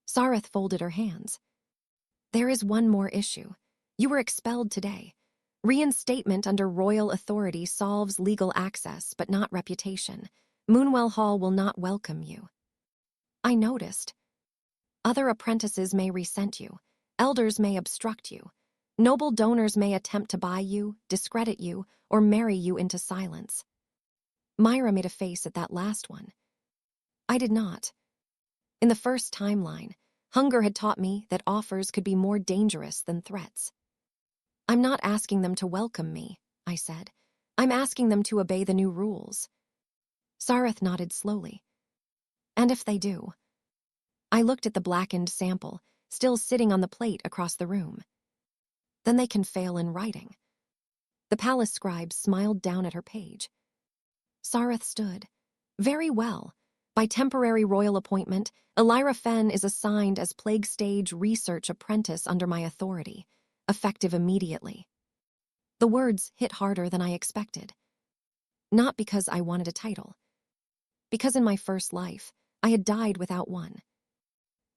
Sareth folded her hands. There is one more issue. You were expelled today. Reinstatement under royal authority solves legal access, but not reputation. Moonwell Hall will not welcome you. I noticed. Other apprentices may resent you. Elders may obstruct you. Noble donors may attempt to buy you, discredit you, or marry you into silence. Myra made a face at that last one. I did not. In the first timeline, hunger had taught me that offers could be more dangerous than threats. I'm not asking them to welcome me, I said. I'm asking them to obey the new rules. Sareth nodded slowly. And if they do? I looked at the blackened sample, still sitting on the plate across the room. Then they can fail in writing. The palace scribe smiled down at her page. Sareth stood. Very well. By temporary royal appointment, Ilyra Fen is assigned as plague stage research apprentice under my authority, effective immediately. The words hit harder than I expected. Not because I wanted a title. Because in my first life, I had died without one.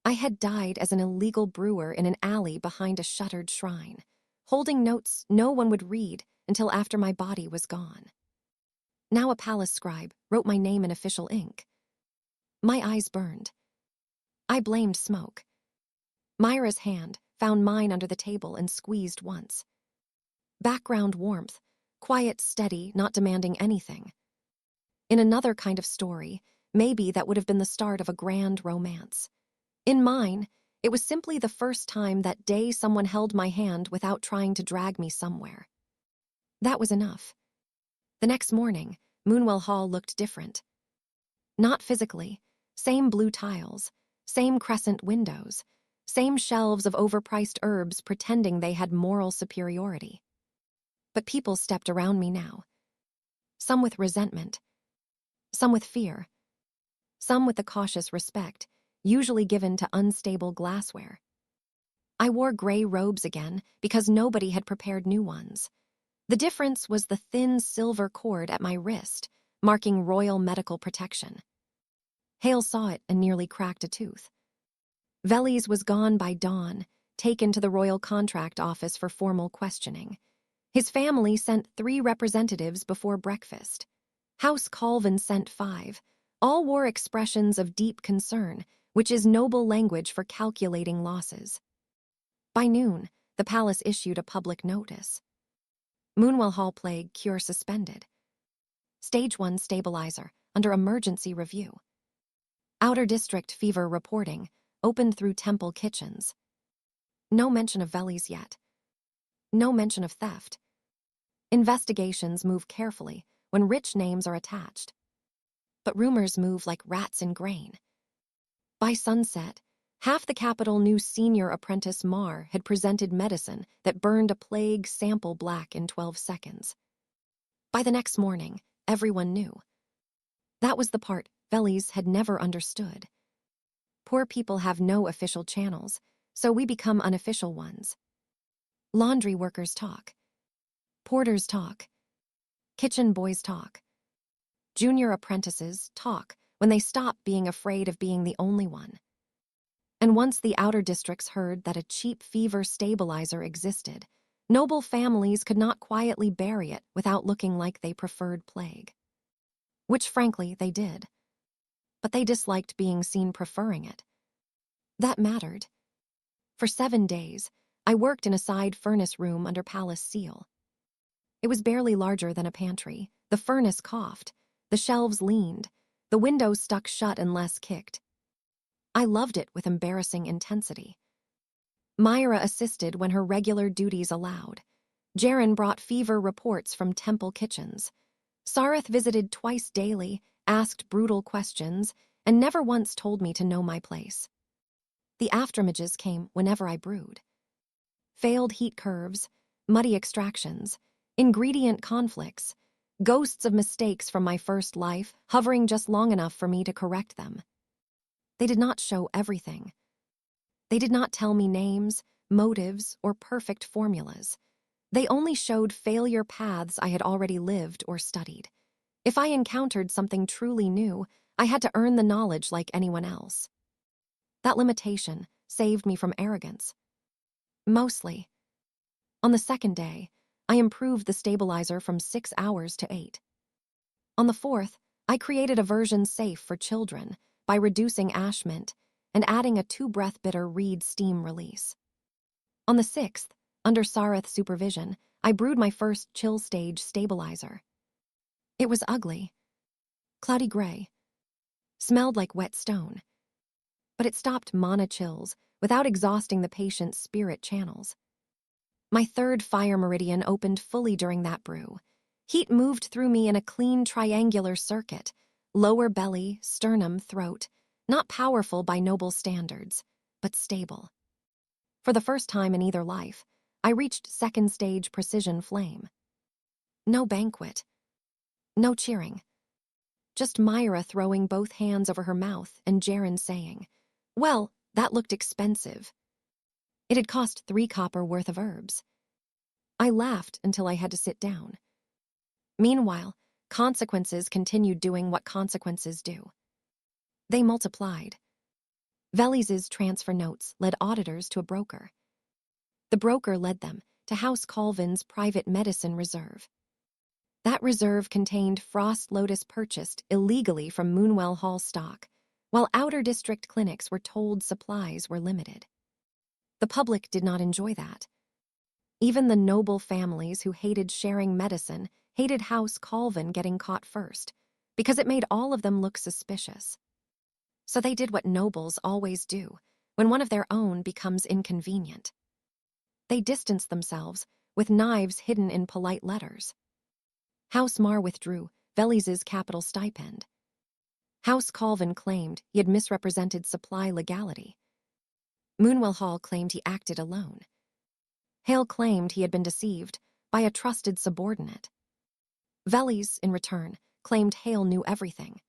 I had died as an illegal brewer in an alley behind a shuttered shrine, holding notes no one would read until after my body was gone. Now a palace scribe wrote my name in official ink. My eyes burned. I blamed smoke. Myra's hand found mine under the table and squeezed once. Background warmth, quiet, steady, not demanding anything. In another kind of story, maybe that would have been the start of a grand romance. In mine, it was simply the first time that day someone held my hand without trying to drag me somewhere. That was enough. The next morning, Moonwell Hall looked different. Not physically, same blue tiles, same crescent windows, same shelves of overpriced herbs pretending they had moral superiority. But people stepped around me now. Some with resentment, some with fear, some with the cautious respect usually given to unstable glassware. I wore gray robes again because nobody had prepared new ones. The difference was the thin silver cord at my wrist, marking royal medical protection. Hale saw it and nearly cracked a tooth. Velis was gone by dawn, taken to the royal contract office for formal questioning. His family sent 3 representatives before breakfast. House Colvin sent 5. All wore expressions of deep concern, which is noble language for calculating losses. By noon, the palace issued a public notice. Moonwell Hall plague cure suspended. Stage 1 stabilizer under emergency review. Outer district fever reporting, opened through temple kitchens. No mention of Velis yet. No mention of theft. Investigations move carefully when rich names are attached. But rumors move like rats in grain. By sunset, half the capital knew senior Apprentice Marr had presented medicine that burned a plague sample black in 12 seconds. By the next morning, everyone knew. That was the part Velis had never understood. Poor people have no official channels, so we become unofficial ones. Laundry workers talk. Porters talk. Kitchen boys talk. Junior apprentices talk when they stop being afraid of being the only one. And once the outer districts heard that a cheap fever stabilizer existed, noble families could not quietly bury it without looking like they preferred plague. Which, frankly, they did. But they disliked being seen preferring it. That mattered. For 7 days, I worked in a side furnace room under palace seal. It was barely larger than a pantry. The furnace coughed. The shelves leaned. The windows stuck shut unless kicked. I loved it with embarrassing intensity. Myra assisted when her regular duties allowed. Jaren brought fever reports from temple kitchens. Sareth visited twice daily, asked brutal questions, and never once told me to know my place. The afterimages came whenever I brewed. Failed heat curves, muddy extractions, ingredient conflicts, ghosts of mistakes from my first life hovering just long enough for me to correct them. They did not show everything. They did not tell me names, motives, or perfect formulas. They only showed failure paths I had already lived or studied. If I encountered something truly new, I had to earn the knowledge like anyone else. That limitation saved me from arrogance. Mostly. On the 2nd day, I improved the stabilizer from 6 hours to 8. On the 4th, I created a version safe for children by reducing ash mint and adding a 2-breath bitter reed steam release. On the 6th, under Sareth's supervision, I brewed my first chill stage stabilizer. It was ugly. Cloudy gray. Smelled like wet stone. But it stopped mana chills without exhausting the patient's spirit channels. My 3rd fire meridian opened fully during that brew. Heat moved through me in a clean triangular circuit, lower belly, sternum, throat, not powerful by noble standards, but stable. For the first time in either life, I reached 2nd stage precision flame. No banquet. No cheering. Just Myra throwing both hands over her mouth and Jaren saying, "Well, that looked expensive." It had cost 3 copper worth of herbs. I laughed until I had to sit down. Meanwhile, consequences continued doing what consequences do. They multiplied. Velis's transfer notes led auditors to a broker. The broker led them to House Colvin's private medicine reserve. That reserve contained frost-lotus purchased illegally from Moonwell Hall stock, while outer district clinics were told supplies were limited. The public did not enjoy that. Even the noble families who hated sharing medicine hated House Colvin getting caught first, because it made all of them look suspicious. So they did what nobles always do when one of their own becomes inconvenient. They distanced themselves with knives hidden in polite letters. House Marr withdrew Velis's capital stipend. House Colvin claimed he had misrepresented supply legality. Moonwell Hall claimed he acted alone. Hale claimed he had been deceived by a trusted subordinate. Velis, in return, claimed Hale knew everything.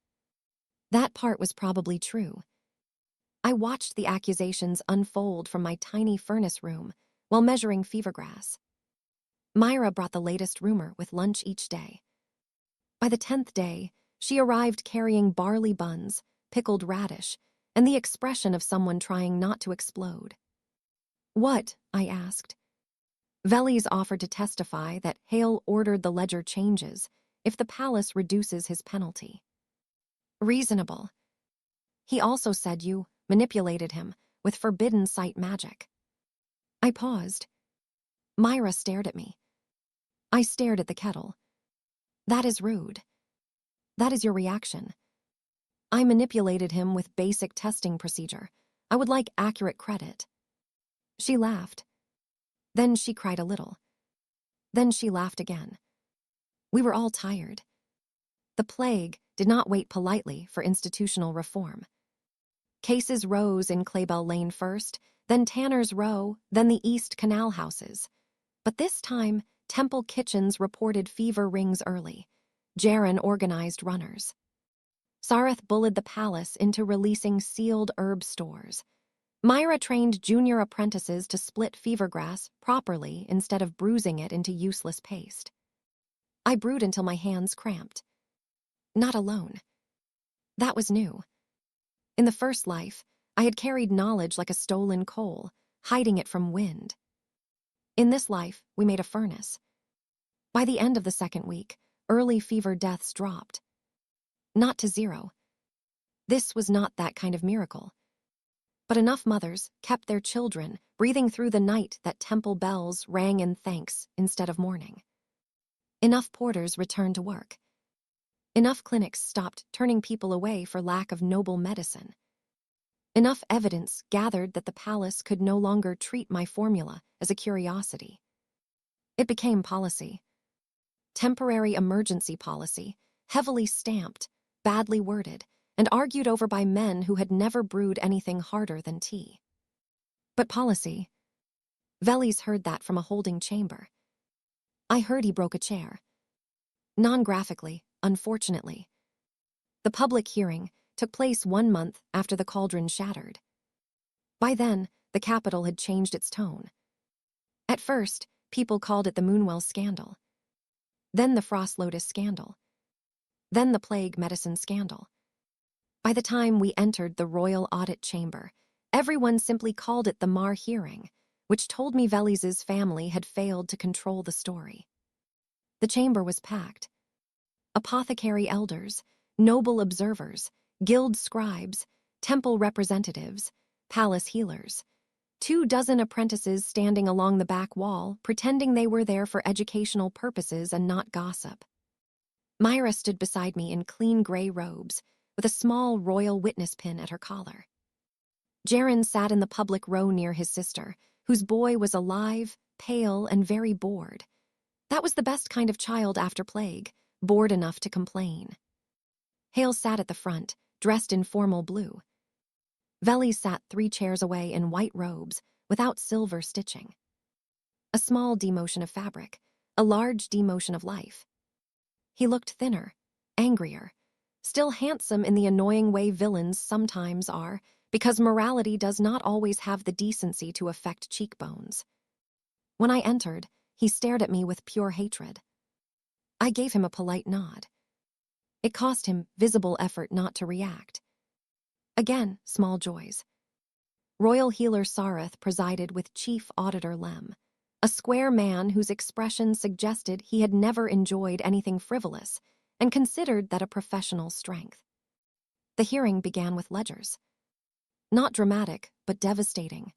That part was probably true. I watched the accusations unfold from my tiny furnace room while measuring fevergrass. Myra brought the latest rumor with lunch each day. By the 10th day, she arrived carrying barley buns, pickled radish, and the expression of someone trying not to explode. "What?" I asked. Velis offered to testify that Hale ordered the ledger changes if the palace reduces his penalty. "Reasonable. He also said you manipulated him with forbidden sight magic." I paused. Myra stared at me. I stared at the kettle. "That is rude. That is your reaction." "I manipulated him with basic testing procedure. I would like accurate credit." She laughed. Then she cried a little. Then she laughed again. We were all tired. The plague did not wait politely for institutional reform. Cases rose in Claybell Lane first, then Tanner's Row, then the East Canal houses. But this time, Temple Kitchens reported fever rings early. Jaren organized runners. Sareth bullied the palace into releasing sealed herb stores. Myra trained junior apprentices to split fever grass properly instead of bruising it into useless paste. I brewed until my hands cramped. Not alone. That was new. In the first life, I had carried knowledge like a stolen coal, hiding it from wind. In this life, we made a furnace. By the end of the second week, early fever deaths dropped. Not to zero. This was not that kind of miracle. But enough mothers kept their children breathing through the night that temple bells rang in thanks instead of mourning. Enough porters returned to work. Enough clinics stopped turning people away for lack of noble medicine. Enough evidence gathered that the palace could no longer treat my formula as a curiosity. It became policy. Temporary emergency policy, heavily stamped, badly worded, and argued over by men who had never brewed anything harder than tea. But policy. Velis heard that from a holding chamber. I heard he broke a chair. Non-graphically, unfortunately. The public hearing took place 1 month after the cauldron shattered. By then, the capital had changed its tone. At first, people called it the Moonwell scandal. Then the frost-lotus scandal. Then the plague medicine scandal. By the time we entered the royal audit chamber, everyone simply called it the Marr hearing, which told me Velis's family had failed to control the story. The chamber was packed. Apothecary elders, noble observers, guild scribes, temple representatives, palace healers. 24 apprentices standing along the back wall, pretending they were there for educational purposes and not gossip. Myra stood beside me in clean gray robes, with a small royal witness pin at her collar. Jaren sat in the public row near his sister, whose boy was alive, pale, and very bored. That was the best kind of child after plague, bored enough to complain. Hale sat at the front, dressed in formal blue. Velis sat 3 chairs away in white robes, without silver stitching. A small demotion of fabric, a large demotion of life. He looked thinner, angrier, still handsome in the annoying way villains sometimes are, because morality does not always have the decency to affect cheekbones. When I entered, he stared at me with pure hatred. I gave him a polite nod. It cost him visible effort not to react. Again, small joys. Royal Healer Sareth presided with Chief Auditor Lem, a square man whose expression suggested he had never enjoyed anything frivolous and considered that a professional strength. The hearing began with ledgers. Not dramatic, but devastating.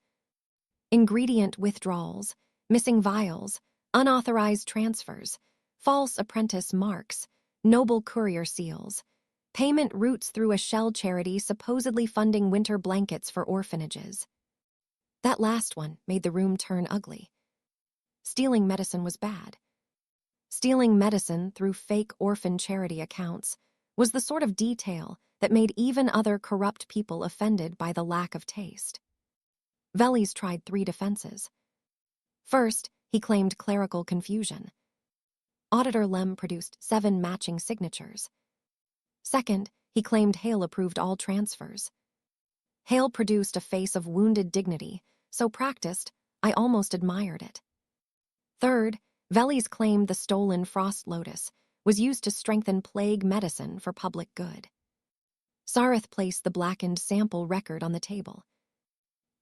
Ingredient withdrawals, missing vials, unauthorized transfers, false apprentice marks, noble courier seals, payment routes through a shell charity supposedly funding winter blankets for orphanages. That last one made the room turn ugly. Stealing medicine was bad. Stealing medicine through fake orphan charity accounts was the sort of detail that made even other corrupt people offended by the lack of taste. Velis tried 3 defenses. First, he claimed clerical confusion. Auditor Lem produced 7 matching signatures. Second, he claimed Hale approved all transfers. Hale produced a face of wounded dignity, so practiced, I almost admired it. Third, Velis claimed the stolen frost-lotus was used to strengthen plague medicine for public good. Sareth placed the blackened sample record on the table.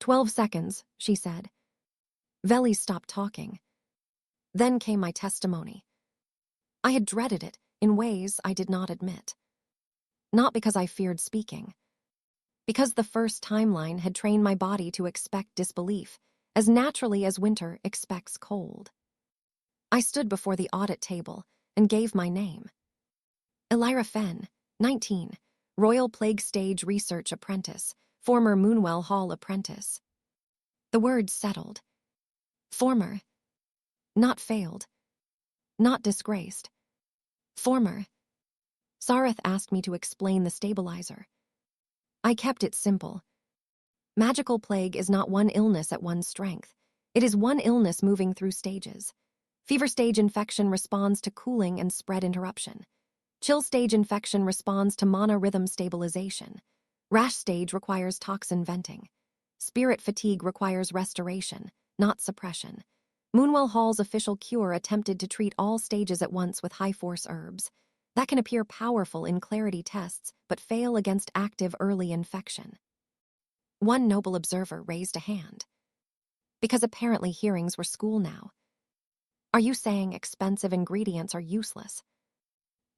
12 seconds, she said. Velis stopped talking. Then came my testimony. I had dreaded it in ways I did not admit. Not because I feared speaking. Because the first timeline had trained my body to expect disbelief, as naturally as winter expects cold. I stood before the audit table and gave my name. Ilyra Fen, 19, Royal Plague Stage Research Apprentice, former Moonwell Hall apprentice. The words settled. Former. Not failed. Not disgraced. Former. Sareth asked me to explain the stabilizer. I kept it simple. Magical plague is not one illness at one strength. It is one illness moving through stages. Fever stage infection responds to cooling and spread interruption. Chill stage infection responds to monorhythm stabilization. Rash stage requires toxin venting. Spirit fatigue requires restoration, not suppression. Moonwell Hall's official cure attempted to treat all stages at once with high-force herbs. That can appear powerful in clarity tests, but fail against active early infection. One noble observer raised a hand. Because apparently hearings were school now. Are you saying expensive ingredients are useless?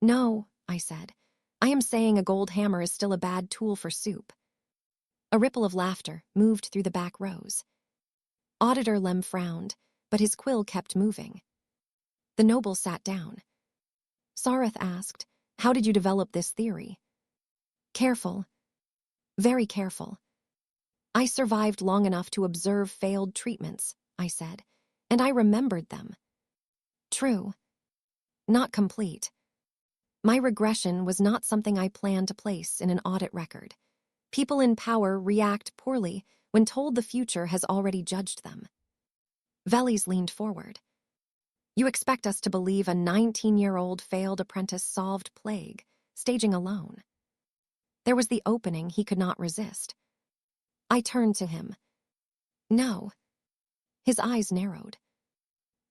No, I said. I am saying a gold hammer is still a bad tool for soup. A ripple of laughter moved through the back rows. Auditor Lem frowned, but his quill kept moving. The noble sat down. Sareth asked, "How did you develop this theory?" Careful. Very careful. I survived long enough to observe failed treatments, I said, and I remembered them. True. Not complete. My regression was not something I planned to place in an audit record. People in power react poorly when told the future has already judged them. Velis leaned forward. You expect us to believe a 19-year-old failed apprentice solved plague, staging alone. There was the opening he could not resist. I turned to him. No. His eyes narrowed.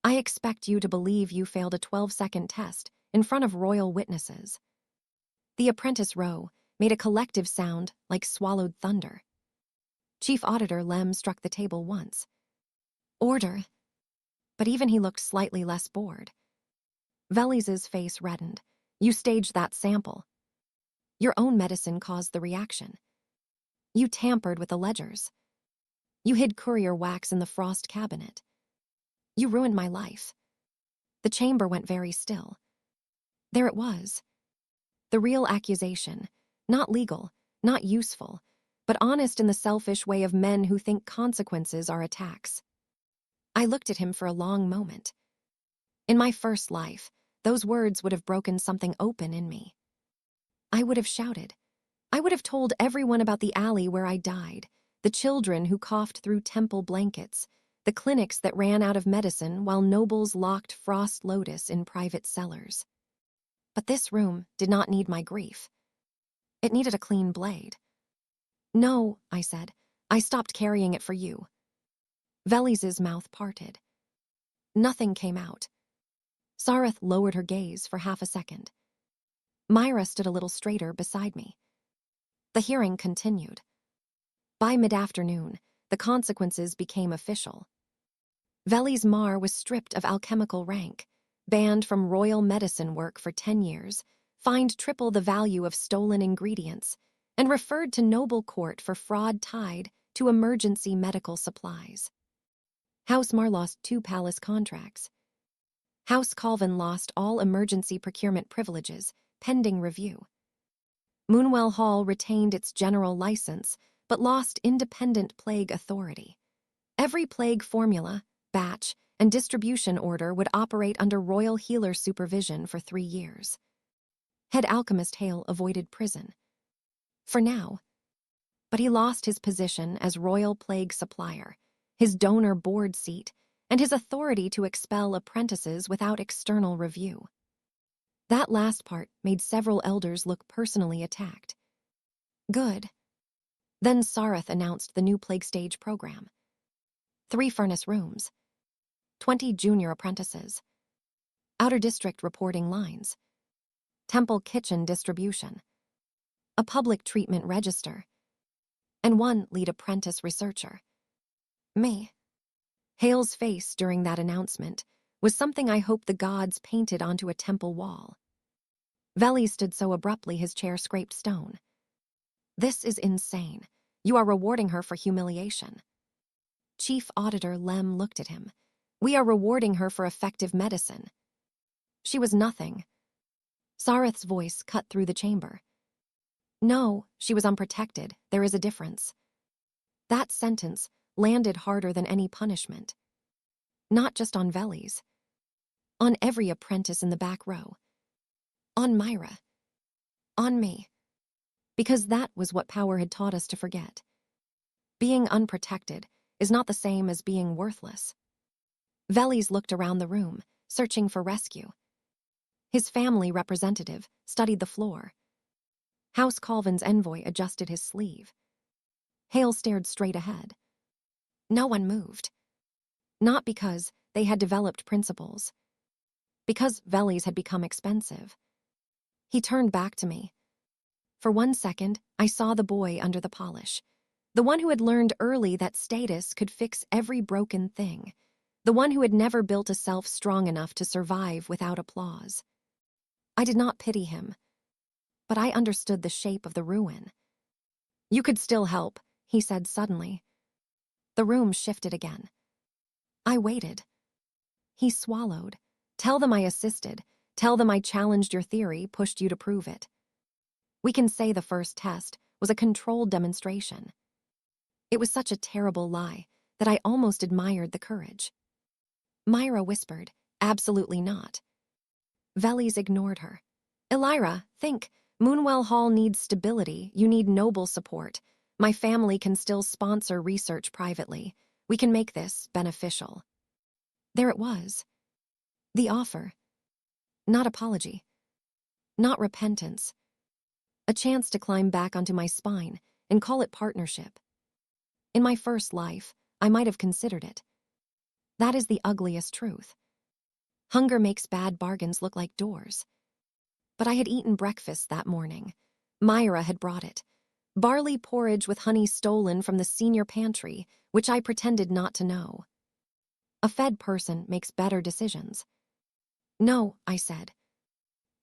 I expect you to believe you failed a 12-second test in front of royal witnesses. The apprentice row made a collective sound like swallowed thunder. Chief Auditor Lem struck the table once. Order. But even he looked slightly less bored. Velis's face reddened. You staged that sample. Your own medicine caused the reaction. You tampered with the ledgers. You hid courier wax in the frost cabinet. You ruined my life. The chamber went very still. There it was. The real accusation, not legal, not useful, but honest in the selfish way of men who think consequences are attacks. I looked at him for a long moment. In my first life, those words would have broken something open in me. I would have shouted. I would have told everyone about the alley where I died, the children who coughed through temple blankets, the clinics that ran out of medicine while nobles locked frost-lotus in private cellars. But this room did not need my grief. It needed a clean blade. No, I said. I stopped carrying it for you. Velis's mouth parted. Nothing came out. Sareth lowered her gaze for half a second. Myra stood a little straighter beside me. The hearing continued. By mid-afternoon, the consequences became official. Velis Marr was stripped of alchemical rank, banned from royal medicine work for 10 years, fined triple the value of stolen ingredients, and referred to noble court for fraud tied to emergency medical supplies. House Marr lost 2 palace contracts. House Colvin lost all emergency procurement privileges, pending review. Moonwell Hall retained its general license, but lost independent plague authority. Every plague formula, batch, and distribution order would operate under royal healer supervision for 3 years. Head Alchemist Hale avoided prison. For now. But he lost his position as royal plague supplier, his donor board seat, and his authority to expel apprentices without external review. That last part made several elders look personally attacked. Good. Then Sareth announced the new plague stage program. 3 furnace rooms. 20 junior apprentices. Outer district reporting lines. Temple kitchen distribution. a public treatment register, and one lead apprentice researcher. Me. Hale's face during that announcement was something I hoped the gods painted onto a temple wall. Velis stood so abruptly his chair scraped stone. This is insane. You are rewarding her for humiliation. Chief Auditor Lem looked at him. We are rewarding her for effective medicine. She was nothing. Sareth's voice cut through the chamber. No, she was unprotected. There is a difference. That sentence landed harder than any punishment. Not just on Velis. On every apprentice in the back row. On Myra. On me. Because that was what power had taught us to forget. Being unprotected is not the same as being worthless. Velis looked around the room, searching for rescue. His family representative studied the floor. House Colvin's envoy adjusted his sleeve. Hale stared straight ahead. No one moved. Not because they had developed principles. Because Velis had become expensive. He turned back to me. For 1 second, I saw the boy under the polish. The one who had learned early that status could fix every broken thing. The one who had never built a self strong enough to survive without applause. I did not pity him, but I understood the shape of the ruin. You could still help, he said suddenly. The room shifted again. I waited. He swallowed. Tell them I assisted. Tell them I challenged your theory, pushed you to prove it. We can say the first test was a controlled demonstration. It was such a terrible lie that I almost admired the courage. Myra whispered, absolutely not. Velis ignored her. Ilyra, think. Moonwell Hall needs stability. You need noble support. My family can still sponsor research privately. We can make this beneficial. There it was. The offer. Not apology. Not repentance. A chance to climb back onto my spine and call it partnership. In my first life, I might have considered it. That is the ugliest truth. Hunger makes bad bargains look like doors. But I had eaten breakfast that morning. Myra had brought it. Barley porridge with honey stolen from the senior pantry, which I pretended not to know. A fed person makes better decisions. No, I said.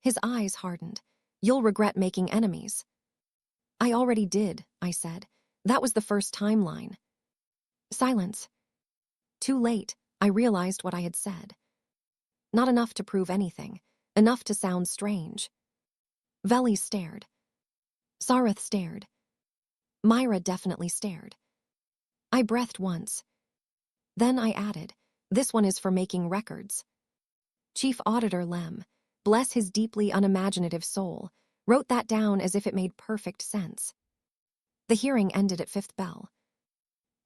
His eyes hardened. You'll regret making enemies. I already did, I said. That was the first timeline. Silence. Too late, I realized what I had said. Not enough to prove anything, enough to sound strange. Velis stared. Sareth stared. Myra definitely stared. I breathed once. Then I added, this one is for making records. Chief Auditor Lem, bless his deeply unimaginative soul, wrote that down as if it made perfect sense. The hearing ended at 5th bell.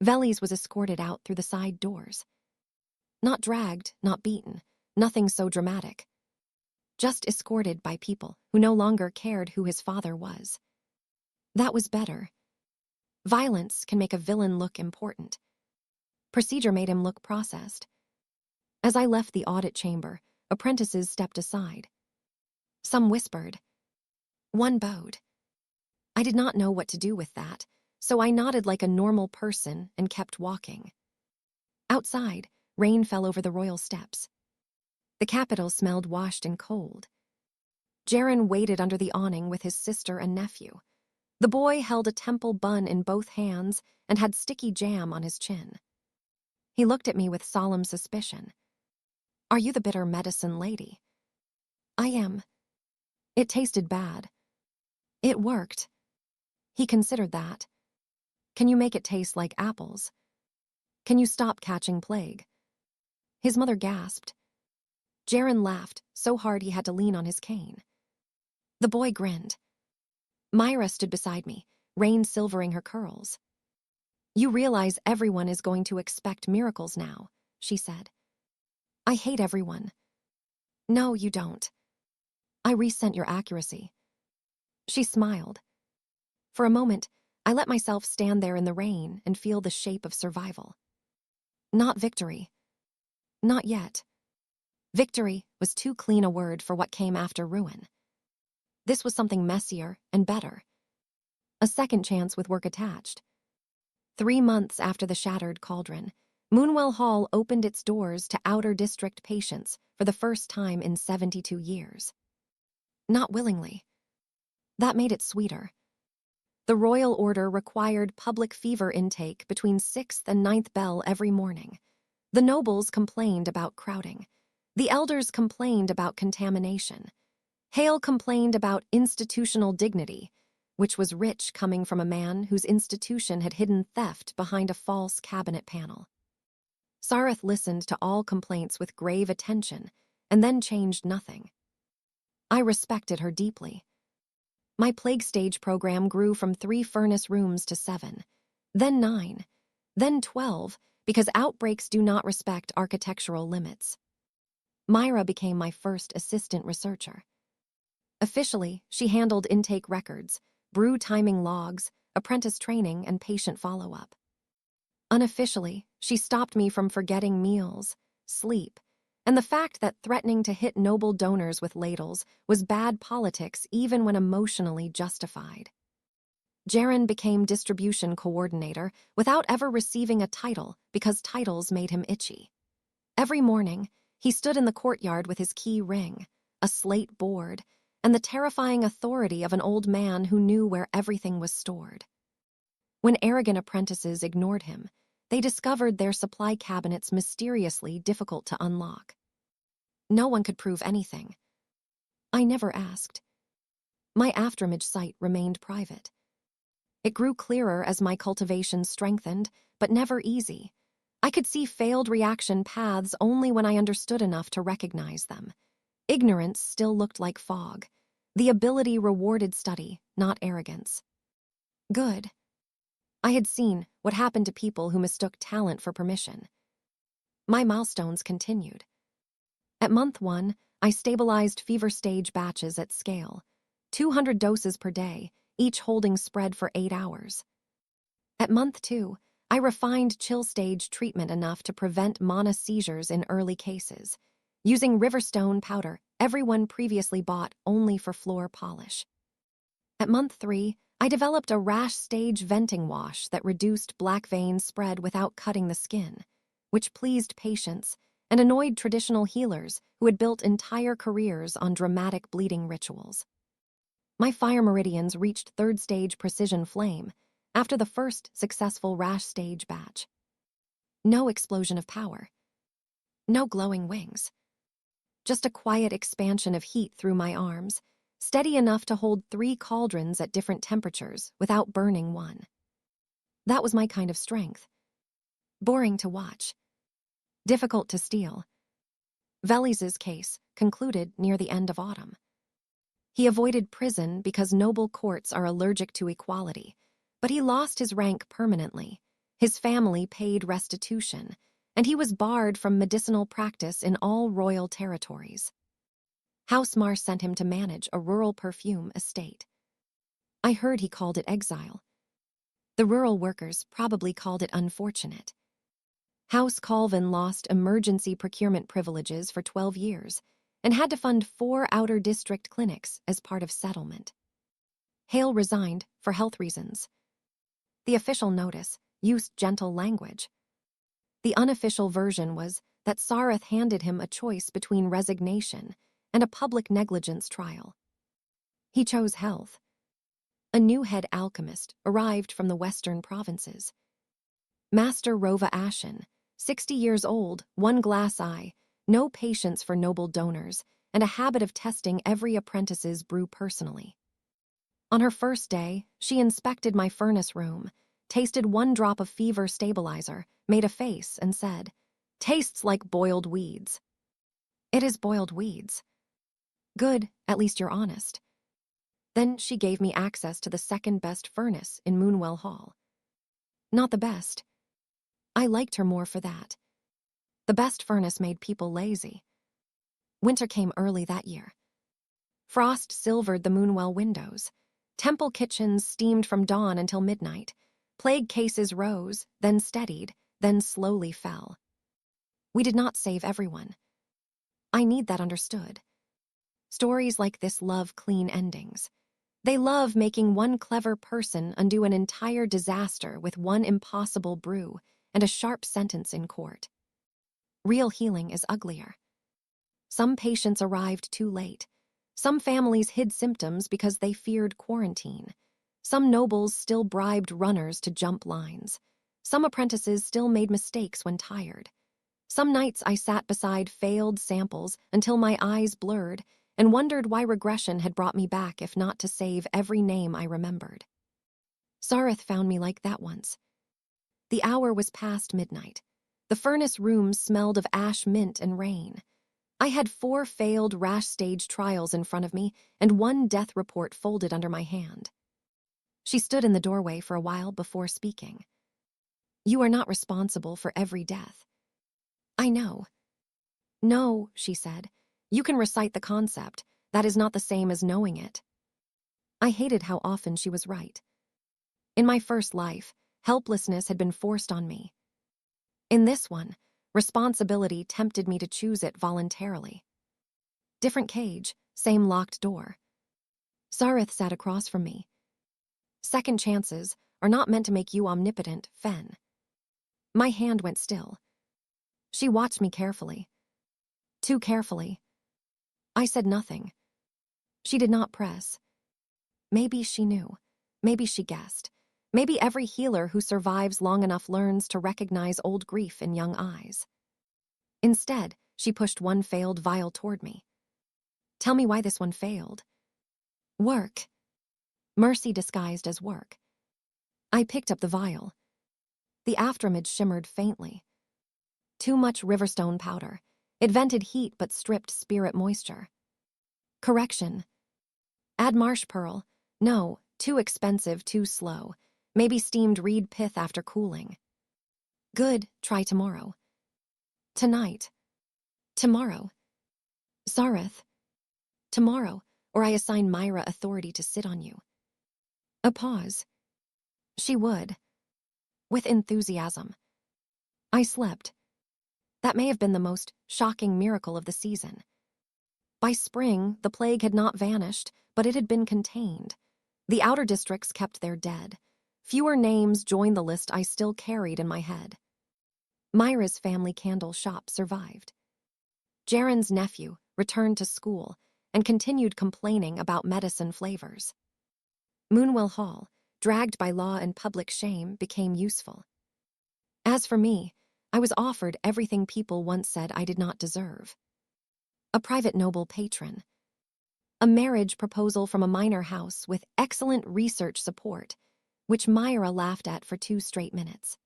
Velis was escorted out through the side doors. Not dragged, not beaten, nothing so dramatic. Just escorted by people who no longer cared who his father was. That was better. Violence can make a villain look important. Procedure made him look processed. As I left the audit chamber, apprentices stepped aside. Some whispered. One bowed. I did not know what to do with that, so I nodded like a normal person and kept walking. Outside, rain fell over the royal steps. The capital smelled washed and cold. Jaren waited under the awning with his sister and nephew. The boy held a temple bun in both hands and had sticky jam on his chin. He looked at me with solemn suspicion. Are you the bitter medicine lady? I am. It tasted bad. It worked. He considered that. Can you make it taste like apples? Can you stop catching plague? His mother gasped. Jaren laughed so hard he had to lean on his cane. The boy grinned. Myra stood beside me, rain silvering her curls. You realize everyone is going to expect miracles now, she said. I hate everyone. No, you don't. I resent your accuracy. She smiled. For a moment, I let myself stand there in the rain and feel the shape of survival. Not victory. Not yet. Victory was too clean a word for what came after ruin. This was something messier and better. a second chance with work attached. 3 months after the shattered cauldron, Moonwell Hall opened its doors to outer district patients for the first time in 72 years. Not willingly. That made it sweeter. The royal order required public fever intake between 6th and 9th bell every morning. The nobles complained about crowding. The elders complained about contamination. Hale complained about institutional dignity, which was rich coming from a man whose institution had hidden theft behind a false cabinet panel. Sareth listened to all complaints with grave attention and then changed nothing. I respected her deeply. My plague stage program grew from 3 furnace rooms to 7, then 9, then 12, because outbreaks do not respect architectural limits. Myra became my first assistant researcher. Officially, she handled intake records, brew timing logs, apprentice training, and patient follow-up. Unofficially, she stopped me from forgetting meals, sleep, and the fact that threatening to hit noble donors with ladles was bad politics even when emotionally justified. Jaren became distribution coordinator without ever receiving a title because titles made him itchy. Every morning, he stood in the courtyard with his key ring, a slate board, and the terrifying authority of an old man who knew where everything was stored. When arrogant apprentices ignored him, they discovered their supply cabinets mysteriously difficult to unlock. No one could prove anything. I never asked. My afterimage site remained private. It grew clearer as my cultivation strengthened, but never easy. I could see failed reaction paths only when I understood enough to recognize them. Ignorance still looked like fog. The ability rewarded study, not arrogance. Good. I had seen what happened to people who mistook talent for permission. My milestones continued. At month 1, I stabilized fever stage batches at scale, 200 doses per day, each holding spread for 8 hours. At month 2, I refined chill stage treatment enough to prevent mana seizures in early cases, using Riverstone powder everyone previously bought only for floor polish. At month 3, I developed a rash stage venting wash that reduced black vein spread without cutting the skin, which pleased patients and annoyed traditional healers who had built entire careers on dramatic bleeding rituals. My fire meridians reached 3rd stage precision flame after the first successful rash stage batch. No explosion of power. No glowing wings. Just a quiet expansion of heat through my arms, steady enough to hold 3 cauldrons at different temperatures without burning one. That was my kind of strength. Boring to watch. Difficult to steal. Velis's case concluded near the end of autumn. He avoided prison because noble courts are allergic to equality, but he lost his rank permanently. His family paid restitution, and he was barred from medicinal practice in all royal territories. House Marr sent him to manage a rural perfume estate. I heard he called it exile. The rural workers probably called it unfortunate. House Colvin lost emergency procurement privileges for 12 years and had to fund 4 outer district clinics as part of settlement. Hale resigned for health reasons. The official notice used gentle language. The unofficial version was that Sareth handed him a choice between resignation and a public negligence trial. He chose health. A new head alchemist arrived from the western provinces. Master Rova Ashen, 60 years old, 1 glass eye, no patience for noble donors, and a habit of testing every apprentice's brew personally. On her first day, she inspected my furnace room, tasted 1 drop of fever stabilizer, made a face, and said, "Tastes like boiled weeds." It is boiled weeds. Good, at least you're honest. Then she gave me access to the 2nd best furnace in Moonwell Hall. Not the best. I liked her more for that. The best furnace made people lazy. Winter came early that year. Frost silvered the Moonwell windows. Temple kitchens steamed from dawn until midnight. Plague cases rose, then steadied, then slowly fell. We did not save everyone. I need that understood. Stories like this love clean endings. They love making one clever person undo an entire disaster with one impossible brew and a sharp sentence in court. Real healing is uglier. Some patients arrived too late. Some families hid symptoms because they feared quarantine. Some nobles still bribed runners to jump lines. Some apprentices still made mistakes when tired. Some nights I sat beside failed samples until my eyes blurred and wondered why regression had brought me back if not to save every name I remembered. Sareth found me like that once. The hour was past midnight. The furnace rooms smelled of ash mint and rain. I had 4 failed rash stage trials in front of me and 1 death report folded under my hand. She stood in the doorway for a while before speaking. "You are not responsible for every death." "I know." "No," she said. "You can recite the concept. That is not the same as knowing it." I hated how often she was right. In my first life, helplessness had been forced on me. In this one, responsibility tempted me to choose it voluntarily. Different cage, same locked door. Sareth sat across from me. "Second chances are not meant to make you omnipotent, Fen." My hand went still. She watched me carefully. Too carefully. I said nothing. She did not press. Maybe she knew. Maybe she guessed. Maybe every healer who survives long enough learns to recognize old grief in young eyes. Instead, she pushed one failed vial toward me. "Tell me why this one failed." "Work." Mercy disguised as work. I picked up the vial. The afterimage shimmered faintly. Too much riverstone powder. It vented heat but stripped spirit moisture. Correction. Add marsh pearl. No, too expensive, too slow. Maybe steamed reed pith after cooling. Good, try tomorrow. Tonight. Tomorrow. Sareth. Tomorrow, or I assign Myra authority to sit on you. A pause. She would. With enthusiasm. I slept. That may have been the most shocking miracle of the season. By spring, the plague had not vanished, but it had been contained. The outer districts kept their dead. Fewer names joined the list I still carried in my head. Myra's family candle shop survived. Jaren's nephew returned to school and continued complaining about medicine flavors. Moonwell Hall, dragged by law and public shame, became useful. As for me, I was offered everything people once said I did not deserve. A private noble patron. A marriage proposal from a minor house with excellent research support, which Myra laughed at for 2 straight minutes.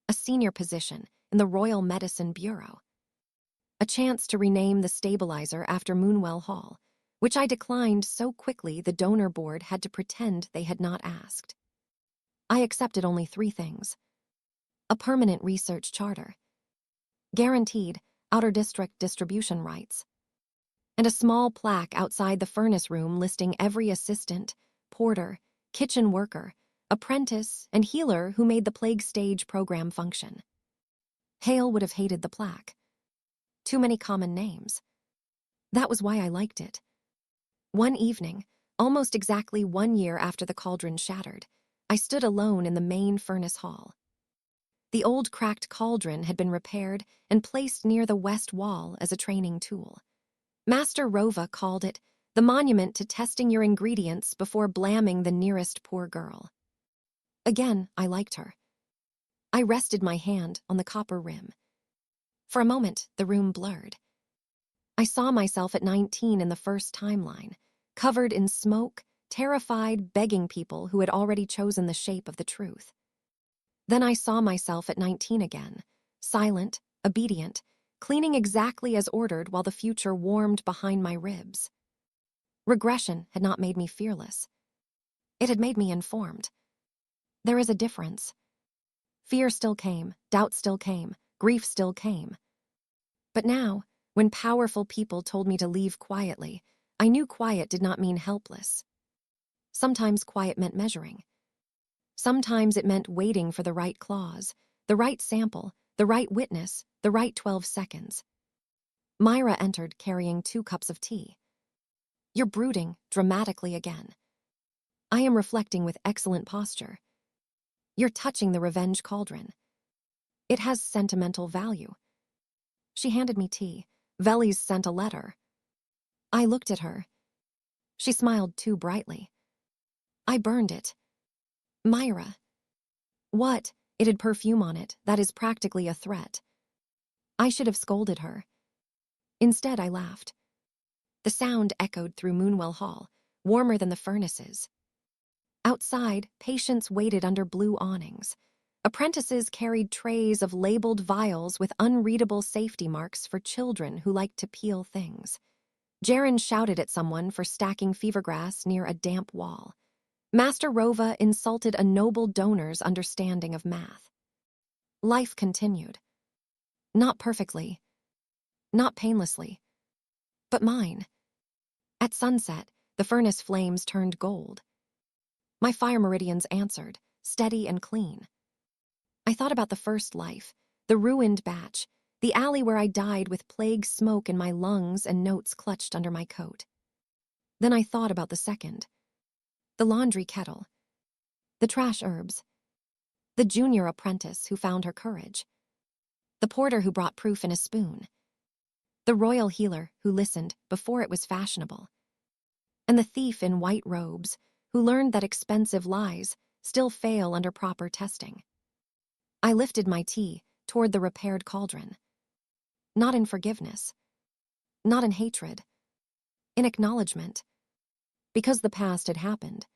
A senior position in the Royal Medicine Bureau. A chance to rename the stabilizer after Moonwell Hall, which I declined so quickly the donor board had to pretend they had not asked. I accepted only 3 things. A permanent research charter. Guaranteed outer district distribution rights. And a small plaque outside the furnace room listing every assistant, porter, kitchen worker, apprentice, and healer who made the plague stage program function. Hale would have hated the plaque. Too many common names. That was why I liked it. One evening, almost exactly 1 year after the cauldron shattered, I stood alone in the main furnace hall. The old cracked cauldron had been repaired and placed near the west wall as a training tool. Master Rova called it the monument to testing your ingredients before blamming the nearest poor girl. Again, I liked her. I rested my hand on the copper rim. For a moment, the room blurred. I saw myself at 19 in the first timeline, covered in smoke, terrified, begging people who had already chosen the shape of the truth. Then I saw myself at 19 again, silent, obedient, cleaning exactly as ordered while the future warmed behind my ribs. Regression had not made me fearless. It had made me informed. There is a difference. Fear still came, doubt still came, grief still came. But now, when powerful people told me to leave quietly, I knew quiet did not mean helpless. Sometimes quiet meant measuring. Sometimes it meant waiting for the right clause, the right sample, the right witness, the right 12 seconds. Myra entered carrying 2 cups of tea. "You're brooding dramatically again." I am reflecting with excellent posture. You're touching the revenge cauldron. It has sentimental value. She handed me tea. Velis sent a letter. I looked at her. She smiled too brightly. I burned it. Myra. What? It had perfume on it. That is practically a threat. I should have scolded her. Instead, I laughed. The sound echoed through Moonwell Hall, warmer than the furnaces. Outside, patients waited under blue awnings. Apprentices carried trays of labeled vials with unreadable safety marks for children who liked to peel things. Jaren shouted at someone for stacking fevergrass near a damp wall. Master Rova insulted a noble donor's understanding of math. Life continued. Not perfectly. Not painlessly. But mine. At sunset, the furnace flames turned gold. My fire meridians answered, steady and clean. I thought about the first life, the ruined batch, the alley where I died with plague smoke in my lungs and notes clutched under my coat. Then I thought about the second. The laundry kettle. The trash herbs. The junior apprentice who found her courage. The porter who brought proof in a spoon. The royal healer who listened before it was fashionable. And the thief in white robes who learned that expensive lies still fail under proper testing. I lifted my tea toward the repaired cauldron. Not in forgiveness. Not in hatred. In acknowledgement. Because the past had happened.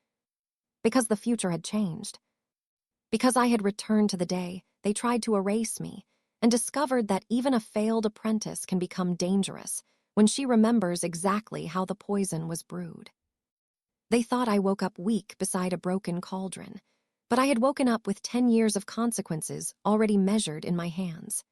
Because the future had changed. Because I had returned to the day they tried to erase me and discovered that even a failed apprentice can become dangerous when she remembers exactly how the poison was brewed. They thought I woke up weak beside a broken cauldron, but I had woken up with 10 years of consequences already measured in my hands.